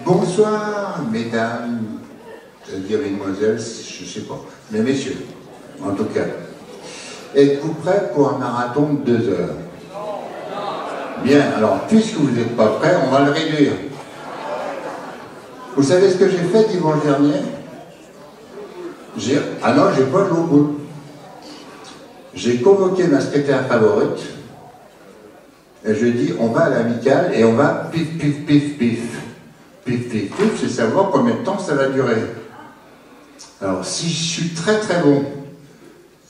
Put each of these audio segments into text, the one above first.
Bonsoir, mesdames, je veux dire mesdemoiselles, je ne sais pas, mais messieurs, en tout cas. Êtes-vous prêts pour un marathon de 2 heures? Bien, alors, puisque vous n'êtes pas prêts, on va le réduire. Vous savez ce que j'ai fait dimanche dernier? Ah non, j'ai pas joué au bout. J'ai convoqué ma secrétaire favorite, et je dis, on va à l'amicale et on va pif, pif, pif, pif. Pif, pif, pif, c'est savoir combien de temps ça va durer. Alors, si je suis très très bon,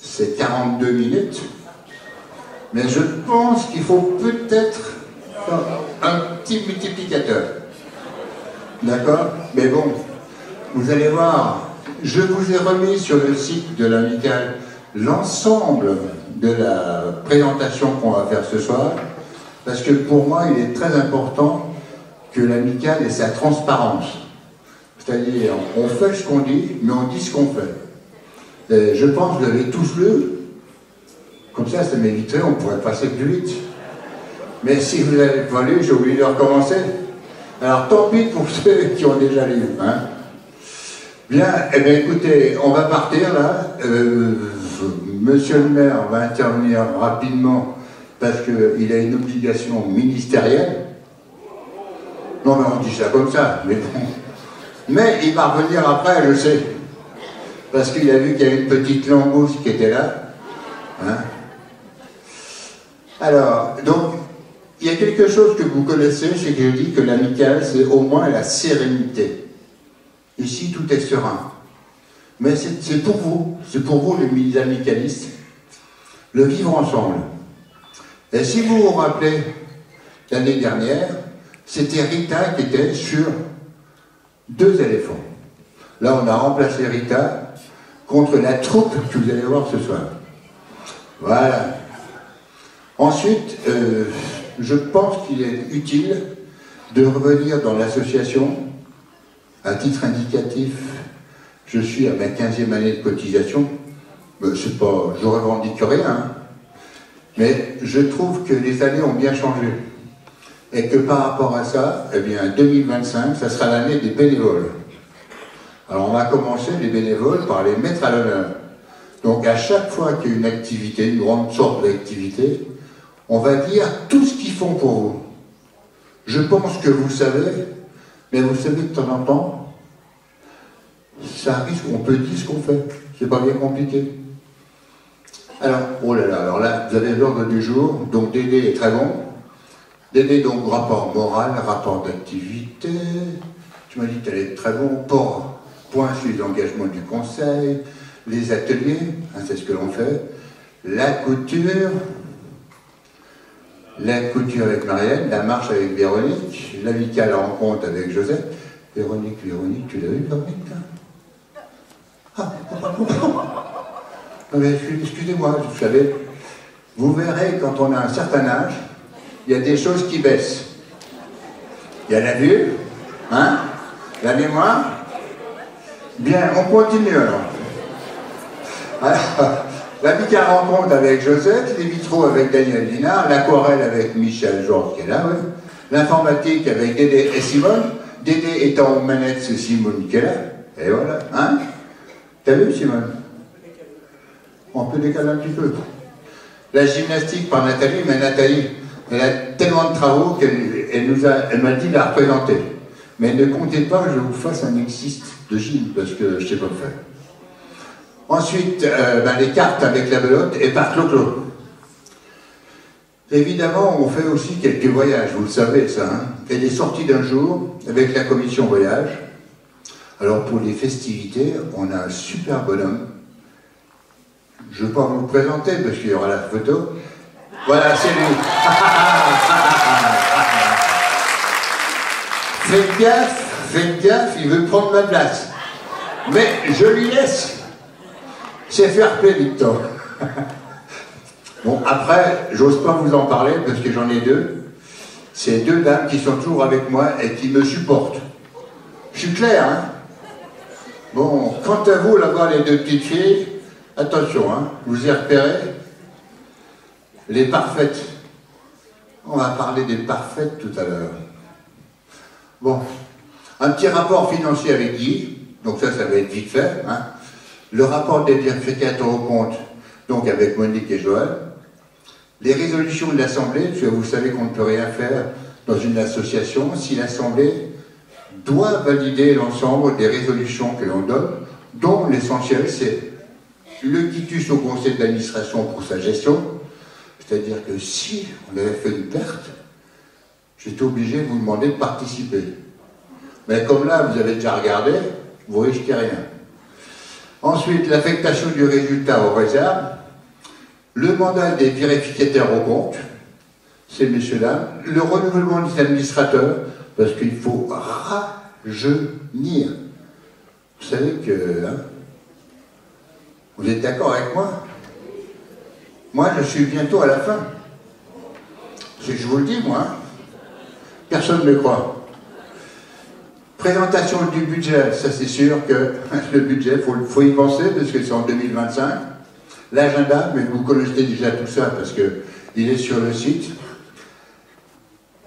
c'est 42 minutes, mais je pense qu'il faut peut-être un petit multiplicateur. D'accord? Mais bon, vous allez voir, je vous ai remis sur le site de l'amicale l'ensemble de la présentation qu'on va faire ce soir, parce que pour moi, il est très important que l'amicale ait sa transparence. C'est-à-dire, on fait ce qu'on dit, mais on dit ce qu'on fait. Et je pense que vous avez tous lu, comme ça m'éviterait, on pourrait passer plus vite. Mais si vous n'avez pas lu, j'ai oublié de recommencer. Alors tant pis pour ceux qui ont déjà lu. Hein. Bien, eh bien écoutez, on va partir là. Monsieur le maire va intervenir rapidement parce qu'il a une obligation ministérielle. Non mais on dit ça comme ça, mais bon. Mais il va revenir après, je sais. Parce qu'il a vu qu'il y avait une petite langouste qui était là. Hein. Alors, donc, il y a quelque chose que vous connaissez, c'est que je dis que l'amicale, c'est au moins la sérénité. Ici, tout est serein. Mais c'est pour vous les amicalistes, le vivre ensemble. Et si vous vous rappelez, l'année dernière, c'était Rita qui était sur 2 éléphants. Là, on a remplacé Rita contre la troupe que vous allez voir ce soir. Voilà. Ensuite, je pense qu'il est utile de revenir dans l'association. À titre indicatif, je suis à ma 15e année de cotisation. C'est pas, je revendique rien, hein. Mais je trouve que les années ont bien changé. Et que par rapport à ça, eh bien 2025, ça sera l'année des bénévoles. Alors on va commencer les bénévoles par les mettre à l'honneur. Donc à chaque fois qu'il y a une activité, une grande sorte d'activité, on va dire tout ce qu'ils font pour vous. Je pense que vous savez, mais vous savez de temps en temps, ça risque, on peut dire ce qu'on fait. C'est pas bien compliqué. Alors, oh là là, alors là, vous avez l'ordre du jour, donc Dédé est très bon. Dédé, donc, rapport moral, rapport d'activité. Tu m'as dit que tu allais être très bon. Point sur les engagements du conseil, les ateliers, hein, c'est ce que l'on fait. La couture avec Marielle, la marche avec Véronique, l'amicale rencontre avec Joseph. Véronique, tu l'as vu, Véronique? Ah, excusez-moi, vous savez, vous verrez quand on a un certain âge, il y a des choses qui baissent. Il y a la vue, hein, la mémoire. Bien, on continue alors. L'amicale rencontre avec Joseph, les vitraux avec Daniel Dinard, l'aquarelle avec Michel Georges qui est là, oui. L'informatique avec Dédé et Simone. Dédé étant aux manettes, c'est Simone qui est là. Et voilà, hein. T'as vu, Simone? On peut décaler un petit peu. La gymnastique par Nathalie, mais Nathalie, elle a tellement de travaux qu'elle m'a dit de la représenter. Mais ne comptez pas que je vous fasse un existe de gym, parce que je ne sais pas le faire. Ensuite, les cartes avec la belote et par Clo-Clo. Évidemment, on fait aussi quelques voyages, vous le savez ça, hein, et des sorties d'un jour avec la commission voyage. Alors pour les festivités, on a un super bonhomme. Je ne vais pas vous le présenter parce qu'il y aura la photo. Voilà, c'est lui. Faites gaffe, il veut prendre ma place. Mais je lui laisse. C'est fair play, Victor. Bon, après, j'ose pas vous en parler parce que j'en ai 2. C'est 2 dames qui sont toujours avec moi et qui me supportent. Je suis clair, hein? Bon, quant à vous, là-bas, les 2 petites filles, attention, hein, vous y repérez. Les parfaites. On va parler des parfaites tout à l'heure. Bon, Un petit rapport financier avec Guy, donc ça va être vite fait. Hein. Le rapport des vérificateurs aux comptes, donc avec Monique et Joël. Les résolutions de l'Assemblée, parce que vous savez qu'on ne peut rien faire dans une association si l'Assemblée doit valider l'ensemble des résolutions que l'on donne, dont l'essentiel c'est le quitus au conseil d'administration pour sa gestion, c'est-à-dire que si on avait fait une perte, j'étais obligé de vous demander de participer. Mais comme là, vous avez déjà regardé, vous risquez rien. Ensuite, l'affectation du résultat aux réserves, le mandat des vérificateurs aux comptes, c'est messieurs-dames, le renouvellement des administrateurs, parce qu'il faut rajeunir. Vous savez que... Hein, vous êtes d'accord avec moi? Moi, je suis bientôt à la fin. Je vous le dis, moi. Hein. Personne ne me croit. Présentation du budget, ça c'est sûr que le budget, il faut y penser parce que c'est en 2025. L'agenda, mais vous connaissez déjà tout ça parce qu'il est sur le site.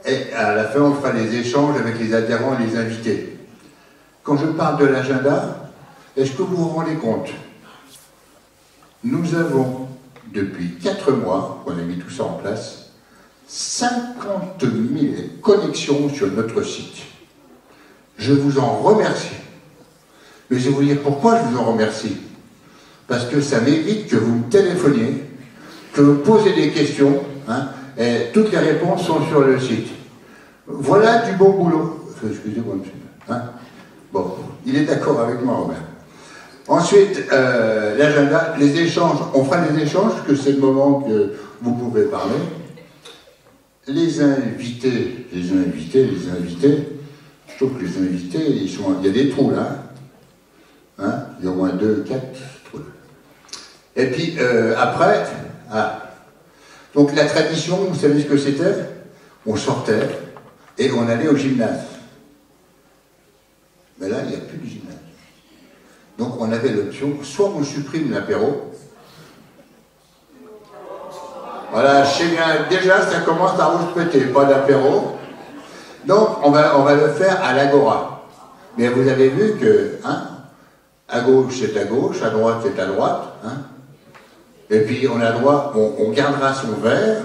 Et à la fin, on fera les échanges avec les adhérents et les invités. Quand je parle de l'agenda, est-ce que vous vous rendez compte? Nous avons, depuis 4 mois, on a mis tout ça en place, 50 000 connexions sur notre site. Je vous en remercie. Mais je vais vous dire pourquoi je vous en remercie. Parce que ça m'évite que vous me téléphoniez, que vous posez des questions, hein, et toutes les réponses sont sur le site. Voilà du bon boulot. Excusez-moi, monsieur. Hein. Bon, il est d'accord avec moi, Robert. Ensuite, l'agenda, les échanges. On fera les échanges, parce que c'est le moment que vous pouvez parler. Les invités, je trouve que les invités, il y a des trous là. Hein, il y a au moins 2, 4 trous. Et puis, après, donc la tradition, vous savez ce que c'était? On sortait et on allait au gymnase. Mais là, il n'y a plus de gymnase. Donc on avait l'option, soit on supprime l'apéro. Voilà, je sais bien, déjà ça commence à rouge-péter, pas d'apéro. Donc on va le faire à l'agora. Mais vous avez vu que, hein, à gauche c'est à gauche, à droite c'est à droite. Hein. Et puis on a droit, on gardera son verre,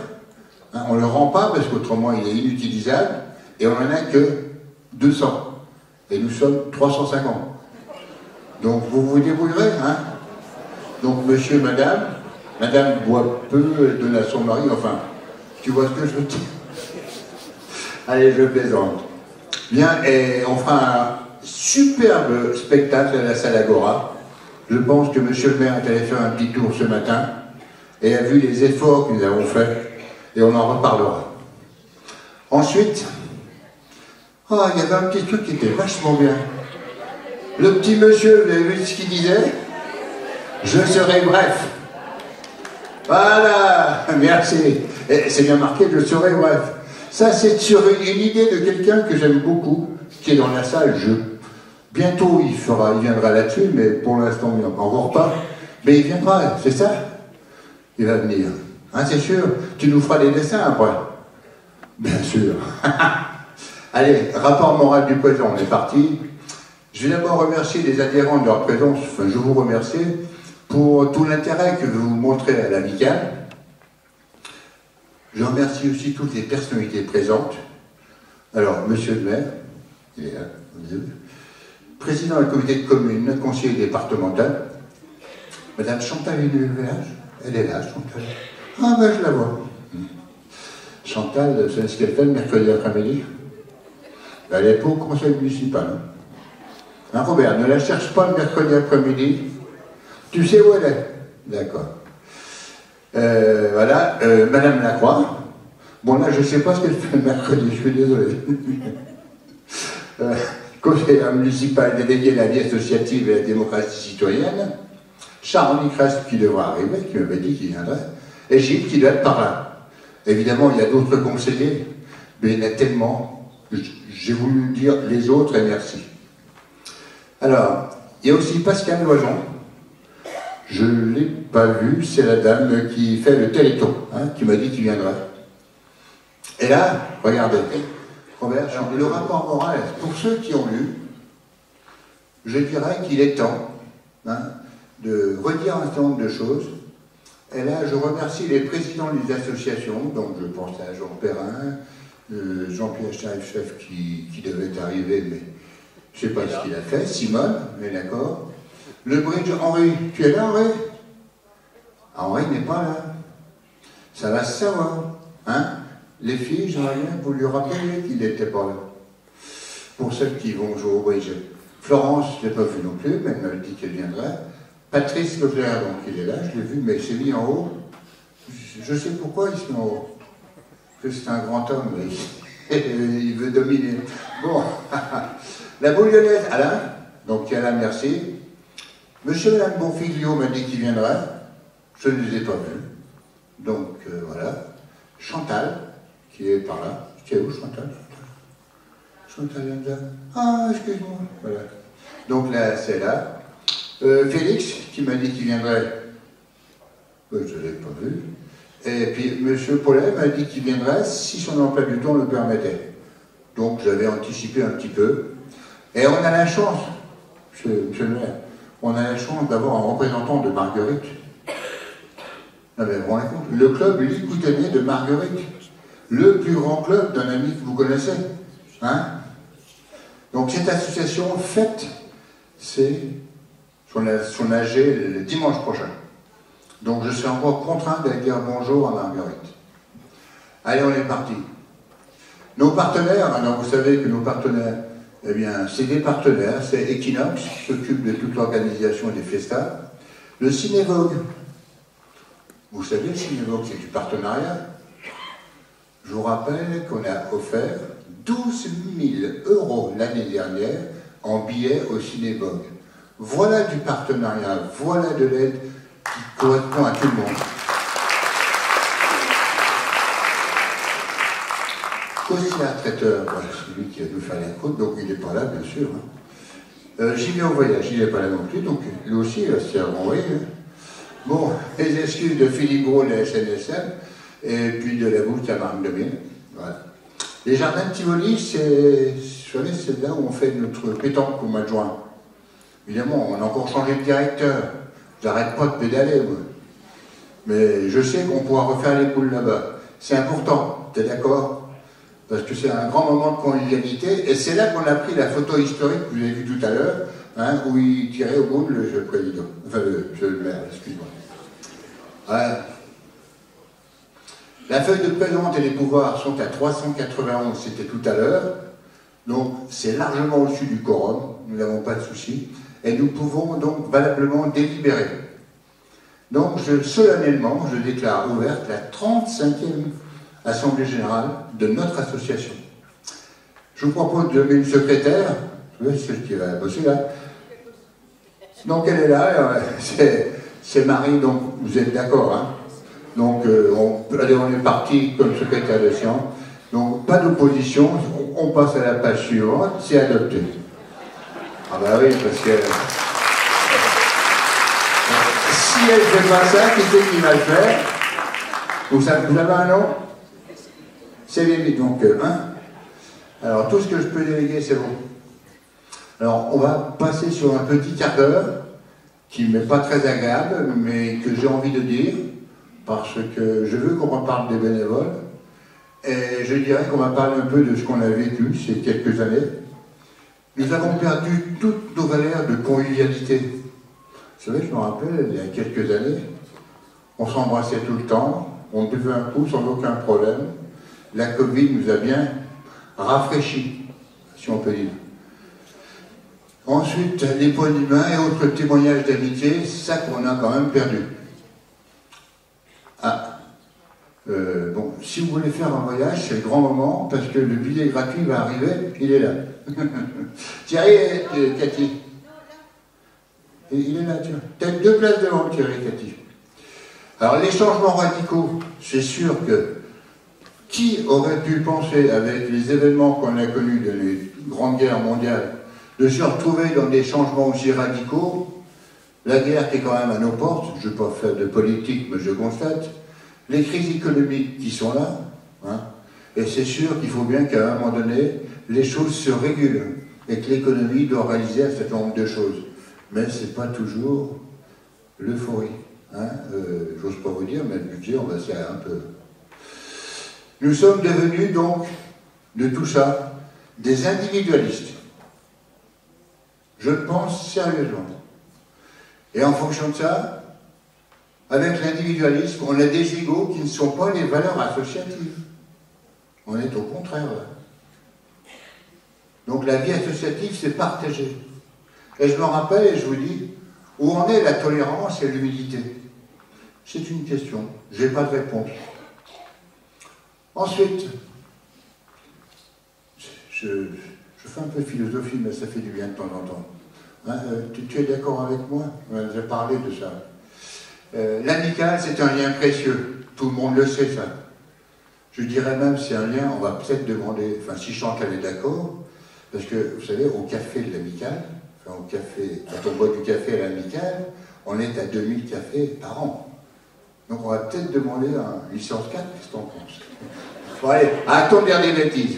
hein, on ne le rend pas parce qu'autrement il est inutilisable, et on n'en a que 200. Et nous sommes 350. Donc vous vous débrouillerez, hein. Donc monsieur, madame boit peu, donne à son mari, enfin, tu vois ce que je veux dire? Allez, je plaisante. Bien, et on fera un superbe spectacle à la salle Agora. Je pense que monsieur le maire est allé faire un petit tour ce matin et a vu les efforts que nous avons faits, et on en reparlera. Ensuite, il y avait un petit truc qui était vachement bien. Le petit monsieur, vous avez vu ce qu'il disait? Je serai bref. Voilà, merci. C'est bien marqué, je serai bref. Ça, c'est sur une idée de quelqu'un que j'aime beaucoup, qui est dans la salle. Bientôt, il viendra là-dessus, mais pour l'instant, il n'en encore pas. Mais il viendra, c'est ça? Il va venir. Hein, c'est sûr. Tu nous feras des dessins après. Bien sûr. Allez, rapport moral du président, on est parti. Je vais d'abord remercier les adhérents de leur présence, enfin je vous remercie pour tout l'intérêt que vous montrez à l'amicale. Je remercie aussi toutes les personnalités présentes. Alors, monsieur le maire, il est là, vous avez vu. Président du comité de commune, conseiller départemental, madame Chantal Hideux-Village, elle est là, Chantal. Ah ben je la vois. Chantal, vous savez ce qu'elle fait le mercredi après-midi? Elle est pas au conseil municipal. Hein, Robert, ne la cherche pas le mercredi après-midi. Tu sais où elle est? D'accord. Voilà, Madame Lacroix. Bon, là, je ne sais pas ce qu'elle fait le mercredi, je suis désolé. Conseiller municipal délégué à la vie associative et à la démocratie citoyenne. Charles Nicrest qui devra arriver, qui m'avait dit qu'il viendrait. Et Gilles qui doit être par là. Évidemment, il y a d'autres conseillers, mais il y en a tellement. J'ai voulu dire les autres et merci. Alors, il y a aussi Pascal Loison. Je ne l'ai pas vu, c'est la dame qui fait le Téléthon, hein, qui m'a dit qu'il viendrait. Et là, regardez, Robert, le rapport moral, pour ceux qui ont lu, je dirais qu'il est temps de redire un certain nombre de choses. Et là, je remercie les présidents des associations, donc je pense à Jean Perrin, Jean-Pierre Chef qui devait arriver, mais je ne sais pas ce qu'il a fait, Simone, mais d'accord. Le bridge, Henri, tu es là, Henri? Henri n'est pas là. Ça va se savoir. Hein? Les filles, j'aimerais bien vous lui rappeler qu'il n'était pas là. Pour celles qui vont jouer au bridge. Florence, je ne l'ai pas vu non plus, mais elle m'a dit qu'elle viendrait. Patrice Leclerc, donc il est là, je l'ai vu, mais il s'est mis en haut. Je sais pourquoi il se met en haut. Parce que c'est un grand homme, mais il veut dominer. Bon, la bouillonnaise, Alain, donc Alain, merci. Monsieur et Madame Bonfiglio m'a dit qu'il viendrait. Je ne les ai pas vus. Donc voilà. Chantal, qui est par là. Tu es où, Chantal? Chantal Lanza. Ah, excuse-moi. Voilà. Donc là, c'est là. Félix, qui m'a dit qu'il viendrait. Je ne l'ai pas vu. Et puis M. Paulet m'a dit qu'il viendrait si son emploi du temps le permettait. Donc j'avais anticipé un petit peu. Et on a la chance, monsieur le maire, on a la chance d'avoir un représentant de Marguerite. Non mais vous vous rendez compte, le club L'Icoutanier de Marguerite, le plus grand club d'un ami que vous connaissez. Hein? Donc cette association fête son AG le dimanche prochain. Donc je serai encore contraint d'aller dire bonjour à Marguerite. Allez, on est parti. Nos partenaires, alors vous savez que nos partenaires, eh bien, c'est des partenaires, c'est Equinox, qui s'occupe de toute l'organisation des festas. Le Cinévogue, vous savez, le Cinévogue, c'est du partenariat. Je vous rappelle qu'on a offert 12 000 € l'année dernière en billets au Cinévogue. Voilà du partenariat, voilà de l'aide qui correspond à tout le monde. Cossia Traiteur, voilà, c'est lui qui a nous fait la côte, donc il n'est pas là, bien sûr. J'y vais au voyage, il n'est pas là non plus, donc lui aussi, il va se faire renvoyer. Bon, les excuses de Philippe Gros de la SNSM, et puis de la bouche à Marc Demien. Voilà. Les jardins de Tivoli, c'est là où on fait notre pétanque au mois de juin. Évidemment, on a encore changé de directeur. J'arrête pas de pédaler, moi. Mais je sais qu'on pourra refaire les boules là-bas. C'est important, t'es d'accord? Parce que c'est un grand moment de convivialité. Et c'est là qu'on a pris la photo historique que vous avez vue tout à l'heure, hein, où il tirait au bout le président. Enfin, le maire, excuse-moi. Voilà. La feuille de présente et les pouvoirs sont à 391, c'était tout à l'heure. Donc, c'est largement au-dessus du quorum. Nous n'avons pas de souci. Et nous pouvons donc valablement délibérer. Donc, solennellement, je déclare ouverte la 35e Assemblée Générale de notre association. Je vous propose de nommer une secrétaire, c'est celle qui va bosser là. Donc, elle est là, c'est Marie, donc vous êtes d'accord, hein? Donc, allez, on est parti comme secrétaire de séance. Donc, pas d'opposition, on passe à la page suivante, c'est adopté. Ah bah oui, parce que... Si elle ne fait pas ça, qui c'est qui va le faire? Vous avez un nom? C'est bien, donc, hein? Alors, tout ce que je peux déléguer, c'est bon. Alors, on va passer sur un petit quart d'heure, qui n'est pas très agréable, mais que j'ai envie de dire, parce que je veux qu'on reparle des bénévoles, et je dirais qu'on va parler un peu de ce qu'on a vécu ces quelques années. Nous avons perdu toutes nos valeurs de convivialité. Vous savez, je me rappelle, il y a quelques années, on s'embrassait tout le temps, on buvait un coup sans aucun problème. La Covid nous a bien rafraîchis, si on peut dire. Ensuite, les points humains et autres témoignages d'amitié, ça qu'on a quand même perdu. Ah, bon, si vous voulez faire un voyage, c'est le grand moment, parce que le billet gratuit va arriver, il est là. Thierry et Cathy. Il est là, tiens. Peut-être 2 places devant Thierry et Cathy. Alors, les changements radicaux, c'est sûr que qui aurait pu penser, avec les événements qu'on a connus de les grandes guerres mondiales, de se retrouver dans des changements aussi radicaux, la guerre qui est quand même à nos portes, je ne vais pas faire de politique, mais je constate, les crises économiques qui sont là, hein, et c'est sûr qu'il faut bien qu'à un moment donné, les choses se régulent. et que l'économie doit réaliser un certain nombre de choses. Mais ce n'est pas toujours l'euphorie. Hein. J'ose pas vous dire, mais le budget, on va serrer un peu. Nous sommes devenus donc, de tout ça, des individualistes. Je le pense sérieusement. Et en fonction de ça, avec l'individualisme, on a des égos qui ne sont pas les valeurs associatives. On est au contraire. Donc la vie associative, c'est partager. Et je me rappelle, et je vous dis, où en est la tolérance et l'humilité? C'est une question. Je n'ai pas de réponse. Ensuite, je fais un peu de philosophie, mais ça fait du bien de temps en temps. Hein, tu es d'accord avec moi? On a déjà parlé de ça. L'amical, c'est un lien précieux. Tout le monde le sait, ça. Je dirais même, c'est un lien, on va peut-être demander, enfin, si Chantal est d'accord, parce que, vous savez, au café de l'amical, enfin, au café, quand on boit du café à l'amical, on est à 2000 cafés par an. Donc, on va peut-être demander un licence 4, qu'est-ce que t'en penses? Bon, allez, arrêtons de dire des bêtises.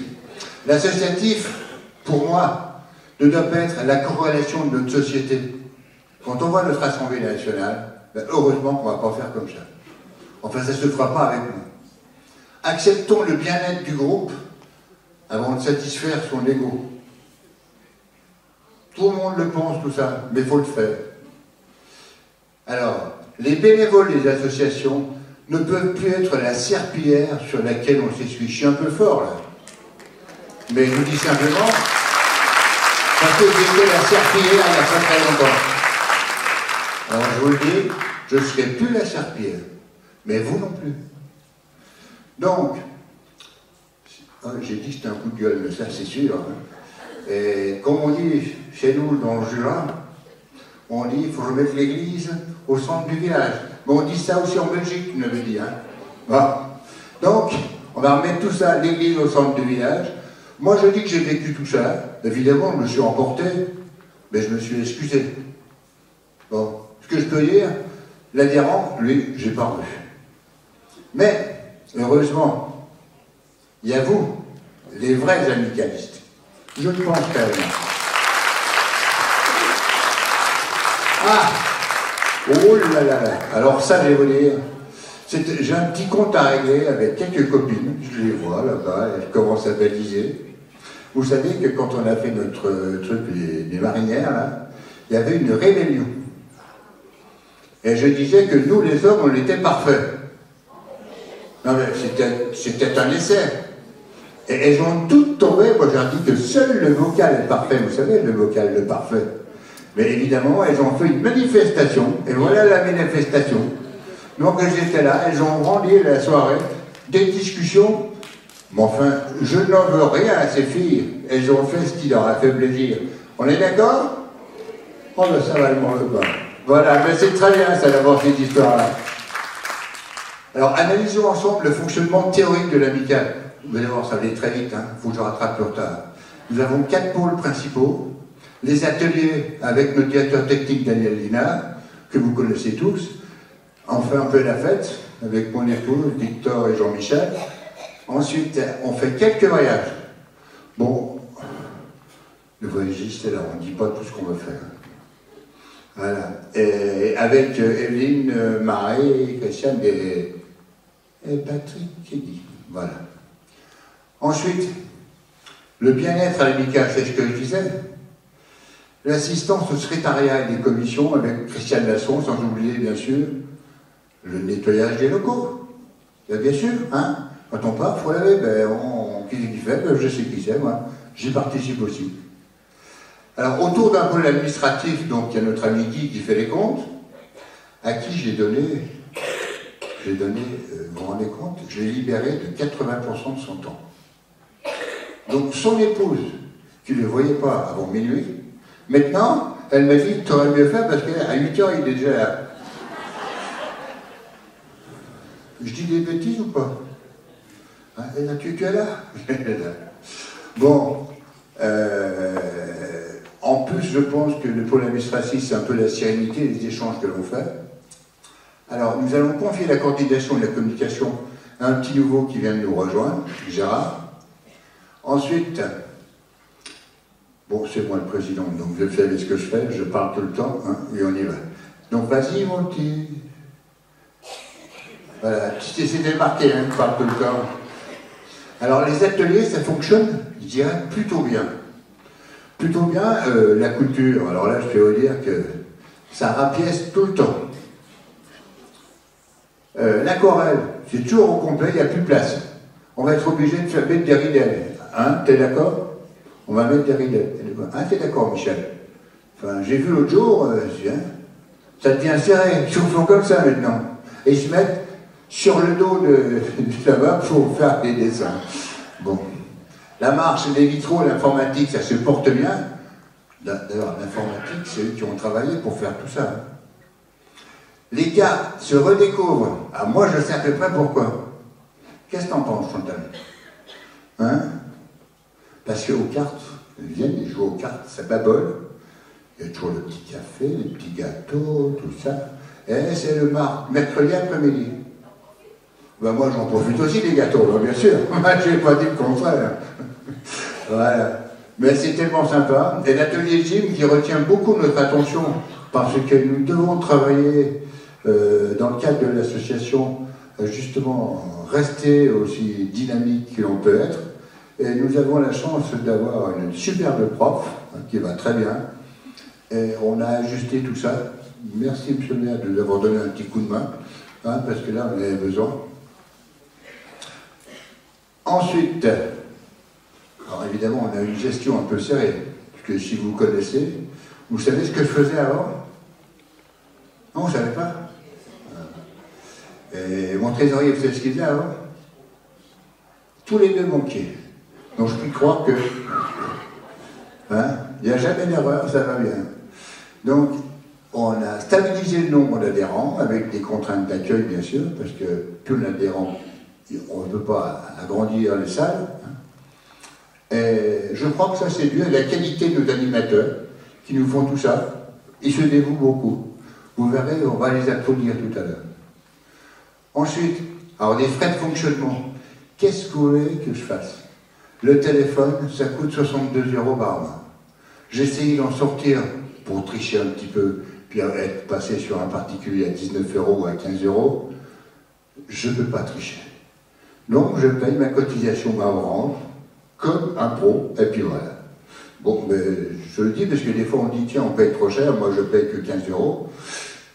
L'associatif, pour moi, ne doit pas être la corrélation de notre société. Quand on voit notre Assemblée nationale, ben, heureusement qu'on ne va pas faire comme ça. Enfin, ça ne se fera pas avec nous. Acceptons le bien-être du groupe avant de satisfaire son ego. Tout le monde le pense, tout ça, mais il faut le faire. Alors, les bénévoles des associations ne peuvent plus être la serpillière sur laquelle on s'essuie. Je suis un peu fort, là. Mais je vous dis simplement, parce que j'étais la serpillière il n'y a pas très longtemps. Alors, je vous le dis, je ne serai plus la serpillière. Mais vous non plus. Donc, j'ai dit que c'était un coup de gueule, mais ça c'est sûr. Hein. Et comme on dit chez nous dans le Jura, on dit qu'il faut remettre l'église au centre du village. Mais on dit ça aussi en Belgique, tu m'avais dit. Hein. Bon. Donc, on va remettre tout ça, l'église au centre du village. Moi je dis que j'ai vécu tout ça. Évidemment, je me suis emporté, mais je me suis excusé. Bon, ce que je peux dire, l'adhérent, lui, j'ai pas revu. Mais, heureusement, il y a vous, les vrais amicalistes. Je ne pense qu'à rien. Ah! Oh là là là! Alors ça, je vais vous dire, j'ai un petit compte à régler avec quelques copines, je les vois là-bas, elles commencent à baliser. Vous savez que quand on a fait notre truc, les marinières, là, il y avait une rébellion. Et je disais que nous, les hommes, on était parfaits. Non mais c'était un essai. Et elles ont toutes tombé, moi j'ai dit que seul le vocal est parfait, vous savez, le vocal, le parfait. Mais évidemment, elles ont fait une manifestation, et voilà la manifestation. Donc j'étais là, elles ont rendu la soirée, des discussions, mais enfin, je n'en veux rien à ces filles, elles ont fait ce qui leur a fait plaisir. On est d'accord? Oh ben ça va le monde pas. Voilà, mais c'est très bien ça d'avoir cette histoire-là. Alors, analysons ensemble le fonctionnement théorique de l'amicale. Vous allez voir, ça va aller très vite, il faut que je rattrape le retard. Nous avons 4 pôles principaux. Les ateliers avec notre directeur technique Daniel Linard, que vous connaissez tous. On fait un peu la fête avec mon épouse, Victor et Jean-Michel. Ensuite, on fait quelques voyages. Bon, le voyagiste est là, on ne dit pas tout ce qu'on va faire. Voilà. Et avec Evelyne, Marie, Christiane et Patrick Kelly. Voilà. Ensuite, le bien-être à l'amicale, c'est ce que je disais. L'assistance au secrétariat et des commissions avec Christiane Lasson, sans oublier bien sûr le nettoyage des locaux. Bien sûr, hein. Quand on part, il faut laver. Ben, qui c'est qui fait? Ben, je sais qui c'est, moi. J'y participe aussi. Alors, autour d'un pôle administratif, donc, il y a notre ami Guy qui fait les comptes, à qui j'ai donné, vous vous rendez compte, je l'ai libéré de 80% de son temps. Donc, son épouse, qui ne le voyait pas avant minuit, maintenant, elle m'a dit, tu aurais mieux fait parce qu'à 8 h, il est déjà là. Je dis des bêtises ou pas? Hein, tu es là? Bon, en plus, je pense que le pôle administratif, c'est un peu la sérénité et les échanges que l'on fait. Alors, nous allons confier la coordination et la communication à un petit nouveau qui vient de nous rejoindre, Gérard. Ensuite, Bon, c'est moi le président, donc je fais avec ce que je fais, je parle tout le temps, hein, et on y va. Donc vas-y mon petit. Voilà, c'était marqué, hein, je parle tout le temps. Alors les ateliers, ça fonctionne, je dirais, plutôt bien. Plutôt bien, la couture, alors là je peux vous dire que ça rapièce tout le temps. L'aquarelle, c'est toujours au complet, il n'y a plus de place. On va être obligé de faire mettre des ridelles. Hein, t'es d'accord? On va mettre des ridelles. Hein, t'es d'accord, Michel? Enfin, j'ai vu l'autre jour, ça devient serré, ils font comme ça maintenant. Et ils se mettent sur le dos de là-bas pour faire des dessins. Bon. La marche des vitraux, l'informatique, ça se porte bien. D'ailleurs, l'informatique, c'est eux qui ont travaillé pour faire tout ça. Hein. Les cartes se redécouvrent. Ah, moi, je sais à peu près pourquoi. Qu'est-ce que t'en penses, Chantal? Hein? Parce qu'aux cartes, ils viennent, ils jouent aux cartes, ça babole. Il y a toujours le petit café, les petits gâteaux, tout ça. Et c'est le mercredi après-midi. Ben moi, j'en profite aussi des gâteaux, bien sûr. Moi, je n'ai pas dit le contraire. Voilà. Mais c'est tellement sympa. Et l'atelier gym qui retient beaucoup notre attention parce que nous devons travailler dans le cadre de l'association, justement, rester aussi dynamique que l'on peut être. Et nous avons la chance d'avoir une superbe prof qui va très bien. Et on a ajusté tout ça. Merci, monsieur le maire, de nous avoir donné un petit coup de main, hein, parce que là, on avait besoin. Ensuite, alors évidemment, on a une gestion un peu serrée, parce que si vous connaissez, vous savez ce que je faisais avant? Non, vous ne savez pas? Et mon trésorier, vous savez ce qu'il faisait avant? Tous les deux banquiers. Donc je puis croire que, hein, il n'y a jamais d'erreur, ça va bien. Donc, on a stabilisé le nombre d'adhérents, avec des contraintes d'accueil, bien sûr, parce que plus l'adhérent, on ne peut pas agrandir les salles. Hein. Et je crois que ça, c'est dû à la qualité de nos animateurs, qui nous font tout ça. Ils se dévouent beaucoup. Vous verrez, on va les applaudir tout à l'heure. Ensuite, alors des frais de fonctionnement. Qu'est-ce que vous voulez que je fasse? Le téléphone, ça coûte 62 € par mois. J'ai essayé d'en sortir pour tricher un petit peu, puis être passé sur un particulier à 19 € ou à 15 €. Je ne peux pas tricher. Donc, je paye ma cotisation à Orange, comme un pro, et puis voilà. Bon, mais je le dis parce que des fois on dit, tiens, on paye trop cher, moi je paye que 15 €.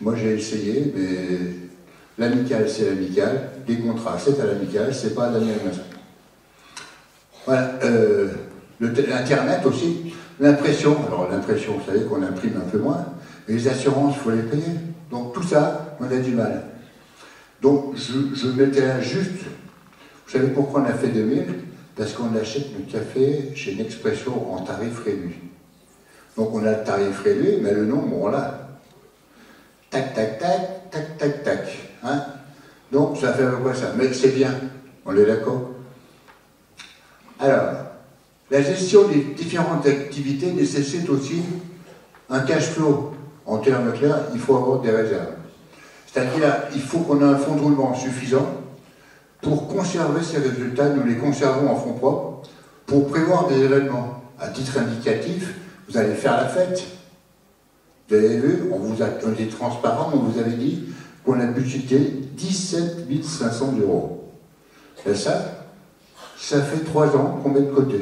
Moi j'ai essayé, mais l'amicale, c'est l'amicale, les contrats, c'est à l'amicale, c'est pas à Daniel Masson. Voilà, l'Internet aussi, l'impression, alors l'impression, vous savez qu'on imprime un peu moins, mais les assurances, il faut les payer. Donc tout ça, on a du mal. Donc je mettais là juste, vous savez pourquoi on a fait 2000? Parce qu'on achète le café chez Nespresso en tarif réduit. Donc on a le tarif réduit, mais le nombre, on l'a. Tac, tac, tac, tac, tac, tac. Hein? Donc ça fait à peu près ça. Mais c'est bien, on est d'accord? Alors, la gestion des différentes activités nécessite aussi un cash flow. En termes clairs, il faut avoir des réserves. C'est-à-dire, il faut qu'on ait un fonds de roulement suffisant pour conserver ces résultats. Nous les conservons en fonds propres pour prévoir des événements. À titre indicatif, vous allez faire la fête. Vous avez vu, on est transparent, on vous avait dit qu'on a budgété 17 500 €. Et ça fait 3 ans qu'on met de côté.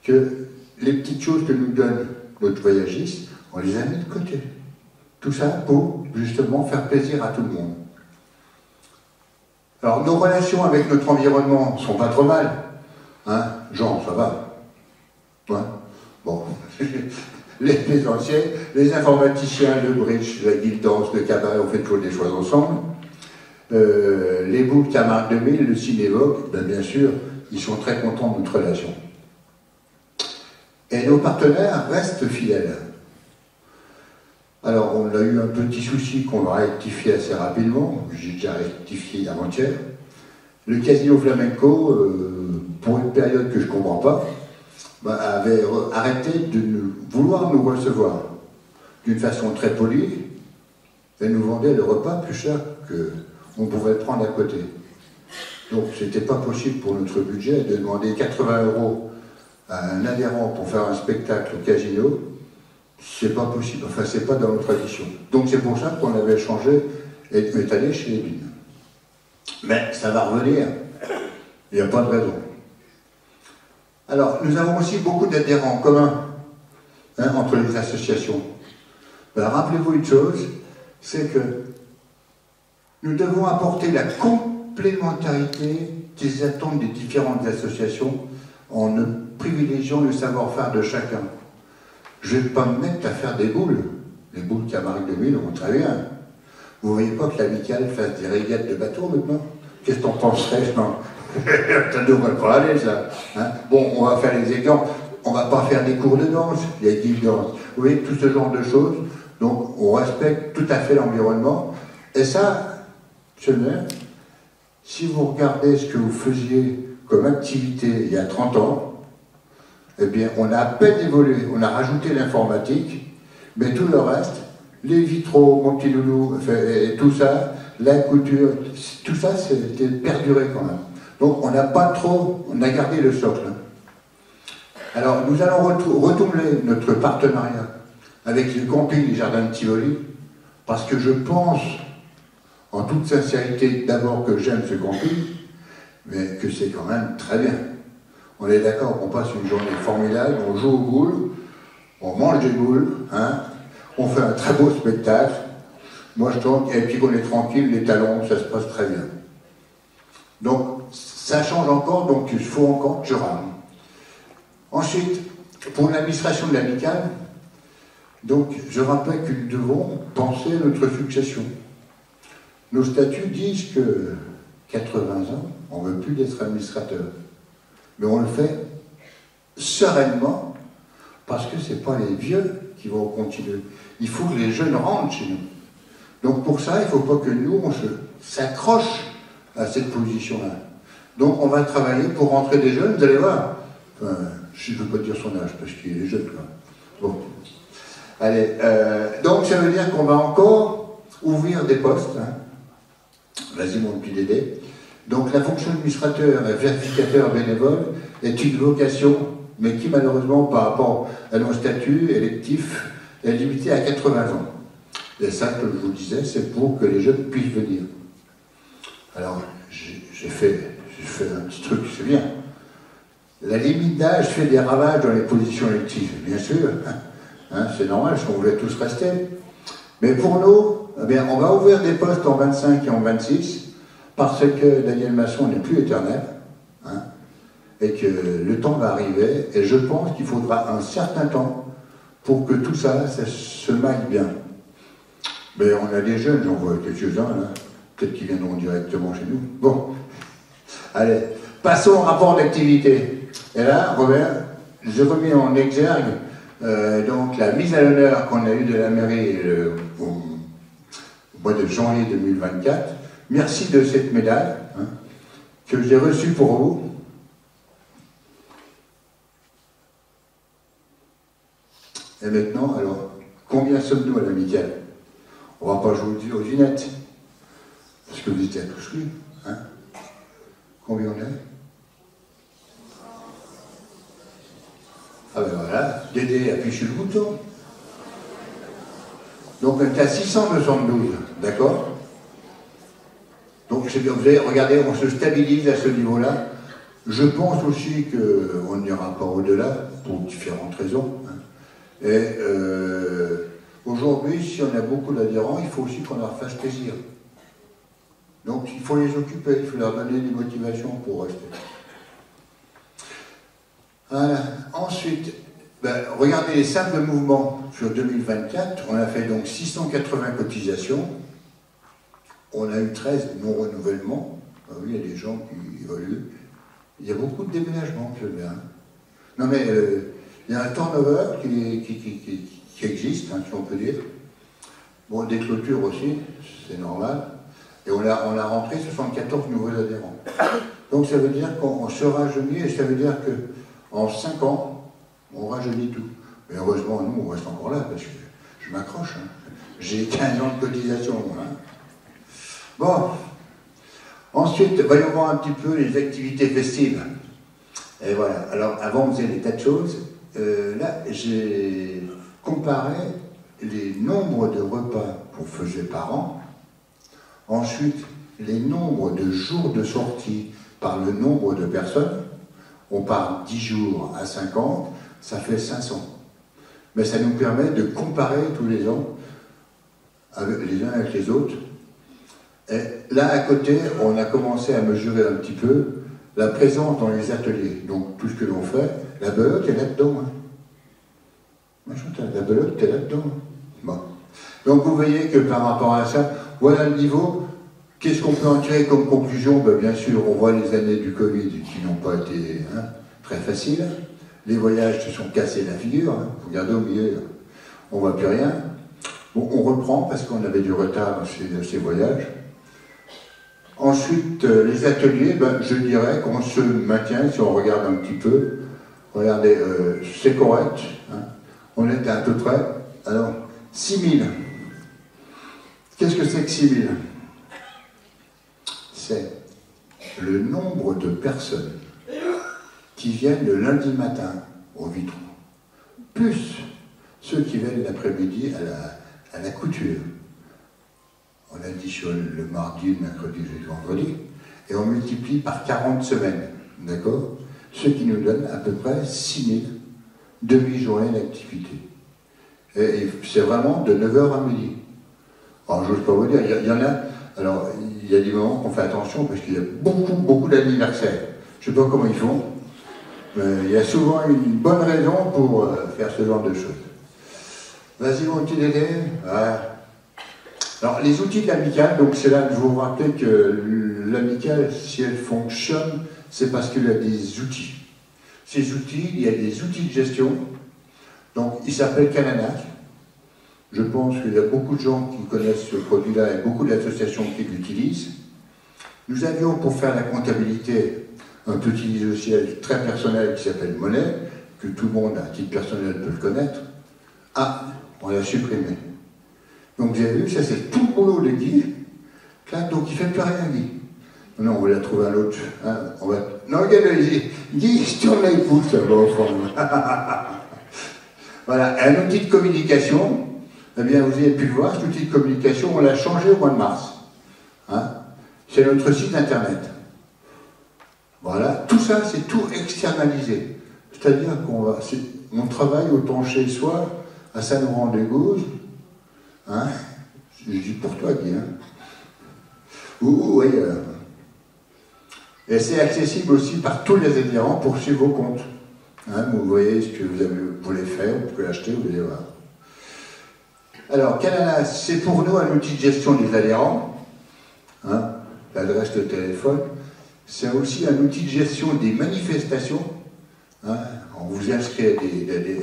Que les petites choses que nous donne notre voyagiste, on les a mis de côté. Tout ça pour, justement, faire plaisir à tout le monde. Alors, nos relations avec notre environnement ne sont pas trop mal. Hein? Jean, ça va? Ouais. Bon. Les anciens, les informaticiens, le bridge, la guildance, le cabaret, on fait toujours des choses ensemble. Les boules Camargue 2000, le Cinévoque, ben bien sûr, ils sont très contents de notre relation. Et nos partenaires restent fidèles. Alors, on a eu un petit souci qu'on va rectifier assez rapidement. J'ai déjà rectifié avant-hier. Le Casino Flamenco, pour une période que je ne comprends pas, avait arrêté de vouloir nous recevoir d'une façon très polie et nous vendait le repas plus cher qu'on pouvait le prendre à côté. Donc, c'était pas possible pour notre budget de demander 80 € à un adhérent pour faire un spectacle au casino, c'est pas possible. Enfin, c'est pas dans nos traditions. Donc c'est pour ça qu'on avait changé et est allé chez les Dunes. Mais ça va revenir. Il n'y a pas de raison. Alors, nous avons aussi beaucoup d'adhérents communs entre les associations. Ben, rappelez-vous une chose, c'est que nous devons apporter la complémentarité des attentes des différentes associations en ne privilégiant le savoir-faire de chacun. Je ne vais pas me mettre à faire des boules. Les boules Camaric 2000 vont très bien. Vous ne voyez pas que l'amicale fasse des régates de bateau maintenant? Qu'est-ce que t'en penserais? Non. Ça devrait pas aller, ça. Hein? Bon, on va faire les exemples. On ne va pas faire des cours de danse, des guides de danse. Vous voyez, tout ce genre de choses. Donc, on respecte tout à fait l'environnement. Et ça, monsieur le maire, si vous regardez ce que vous faisiez comme activité il y a 30 ans, eh bien, on a à peine évolué. On a rajouté l'informatique, mais tout le reste, les vitraux, mon petit loulou, et tout ça, la couture, tout ça, c'était perduré quand même. Donc, on n'a pas trop, on a gardé le socle. Alors, nous allons retourner notre partenariat avec le camping des Jardins de Tivoli, parce que je pense, en toute sincérité, d'abord que j'aime ce camping, mais que c'est quand même très bien. On est d'accord qu'on passe une journée formidable, on joue aux boules, on mange des boules, hein, on fait un très beau spectacle. Moi je trouve, et puis qu'on est tranquille, les talons, ça se passe très bien. Donc ça change encore, donc il faut encore que je rame. Ensuite, pour l'administration de l'amicale, donc je rappelle que nous devons penser à notre succession. Nos statuts disent que 80 ans, on ne veut plus d'être administrateur. Mais on le fait sereinement, parce que ce n'est pas les vieux qui vont continuer. Il faut que les jeunes rentrent chez nous. Donc pour ça, il ne faut pas que nous, on s'accroche à cette position-là. Donc on va travailler pour rentrer des jeunes, vous allez voir. Enfin, je ne veux pas dire son âge, parce qu'il est jeune, quoi. Bon. Allez, donc ça veut dire qu'on va encore ouvrir des postes. Hein. Vas-y mon petit Dédé. Donc la fonction administrateur et vérificateur bénévole est une vocation, mais qui malheureusement par rapport à nos statuts électifs est limitée à 80 ans. Et ça, comme je vous disais, c'est pour que les jeunes puissent venir. Alors, j'ai fait un petit truc, c'est bien. La limite d'âge fait des ravages dans les positions électives, bien sûr. Hein, c'est normal, parce qu'on voulait tous rester. Mais pour nous, eh bien, on va ouvrir des postes en 25 et en 26, parce que Daniel Masson n'est plus éternel, hein, et que le temps va arriver, et je pense qu'il faudra un certain temps pour que tout ça, ça se maille bien. Mais on a des jeunes, j'en vois quelques-uns, là, peut-être qu'ils viendront directement chez nous. Bon, allez, passons au rapport d'activité. Et là, Robert, je remets en exergue donc la mise à l'honneur qu'on a eue de la mairie au mois de janvier 2024. Merci de cette médaille hein, que j'ai reçue pour vous. Et maintenant, alors, combien sommes-nous à l'amicale? On ne va pas jouer aux lunettes, parce que vous étiez à tous lus. Hein. Combien on est? Ah ben voilà, Dédé appuie sur le bouton. Donc on est à 672, d'accord? Donc c'est bien, vous avez regardé, on se stabilise à ce niveau-là. Je pense aussi qu'on n'ira pas au-delà, pour différentes raisons. Hein. Et aujourd'hui, si on a beaucoup d'adhérents, il faut aussi qu'on leur fasse plaisir. Donc il faut les occuper, il faut leur donner des motivations pour rester. Voilà. Ensuite, ben, regardez les simples mouvements sur 2024. On a fait donc 680 cotisations. On a eu 13 non-renouvellements. Ah oui, il y a des gens qui évoluent. Il y a beaucoup de déménagements, je veux dire. Non mais, il y a un turnover qui existe, hein, si on peut dire. Bon, des clôtures aussi, c'est normal. Et on a rentré 74 nouveaux adhérents. Donc ça veut dire qu'on se rajeunit, et ça veut dire qu'en 5 ans, on rajeunit tout. Mais heureusement, nous, on reste encore là, parce que je m'accroche. Hein. J'ai 15 ans de cotisation, hein. Bon. Ensuite, voyons voir un petit peu les activités festives. Et voilà. Alors, avant, on faisait des tas de choses. Là, j'ai comparé les nombres de repas qu'on faisait par an. Ensuite, les nombres de jours de sortie par le nombre de personnes. On part 10 jours à 50, ça fait 500. Mais ça nous permet de comparer tous les ans, les uns avec les autres. Et là, à côté, on a commencé à mesurer un petit peu la présence dans les ateliers. Donc, tout ce que l'on fait, la belote est là-dedans. Hein. La belote est là-dedans. Hein. Bon. Donc, vous voyez que par rapport à ça, voilà le niveau. Qu'est-ce qu'on peut en tirer comme conclusion? Ben, bien sûr, on voit les années du Covid qui n'ont pas été très faciles. Les voyages se sont cassés la figure. Hein. Vous regardez au milieu, on ne voit plus rien. Bon, on reprend parce qu'on avait du retard dans ces voyages. Ensuite, les ateliers, ben, je dirais qu'on se maintient, si on regarde un petit peu. Regardez, c'est correct. Hein. On est à peu près. Alors, 6000. Qu'est-ce que c'est que 6000? C'est le nombre de personnes qui viennent le lundi matin au Vitro, plus ceux qui viennent l'après-midi à la couture. On additionne le mardi, le mercredi, le jeudi, le vendredi, et on multiplie par 40 semaines, d'accord? Ce qui nous donne à peu près 6000 demi-journées d'activité. Et c'est vraiment de 9 h à midi. Alors, j'ose pas vous dire, il y en a... Alors, il y a des moments qu'on fait attention parce qu'il y a beaucoup d'anniversaires. Je ne sais pas comment ils font, mais il y a souvent une bonne raison pour faire ce genre de choses. Vas-y, mon petit Dédé. Voilà. Alors, les outils de l'amicale, donc c'est là que je vous rappelle que l'amicale, si elle fonctionne, c'est parce qu'il y a des outils. Ces outils, il y a des outils de gestion. Donc, il s'appelle Cananas. Je pense qu'il y a beaucoup de gens qui connaissent ce produit-là et beaucoup d'associations qui l'utilisent. Nous avions pour faire la comptabilité un petit logiciel très personnel qui s'appelle Monnaie, que tout le monde à titre personnel peut le connaître. Ah, on l'a supprimé. Donc vous avez vu, ça c'est tout le boulot de Guy. Donc il ne fait plus rien, Guy. Non, on va trouver un autre. Hein, non, regardez, Guy, se tourne les pouces, ça va au fond. Voilà, un outil de communication. Eh bien, vous avez pu le voir, cet outil de communication, on l'a changé au mois de mars. Hein? C'est notre site internet. Voilà, tout ça, c'est tout externalisé. C'est-à-dire qu'on travaille autant chez soi, à Saint-Laurent-des-Gouzes, hein? Je dis pour toi, Guy, hein? Ou ailleurs. Et c'est accessible aussi par tous les adhérents pour suivre vos comptes. Hein? Vous voyez ce que vous voulez faire, vous pouvez l'acheter, vous allez voir. Alors, Cananas, c'est pour nous un outil de gestion des adhérents, hein, l'adresse de téléphone. C'est aussi un outil de gestion des manifestations. Hein, on vous inscrit,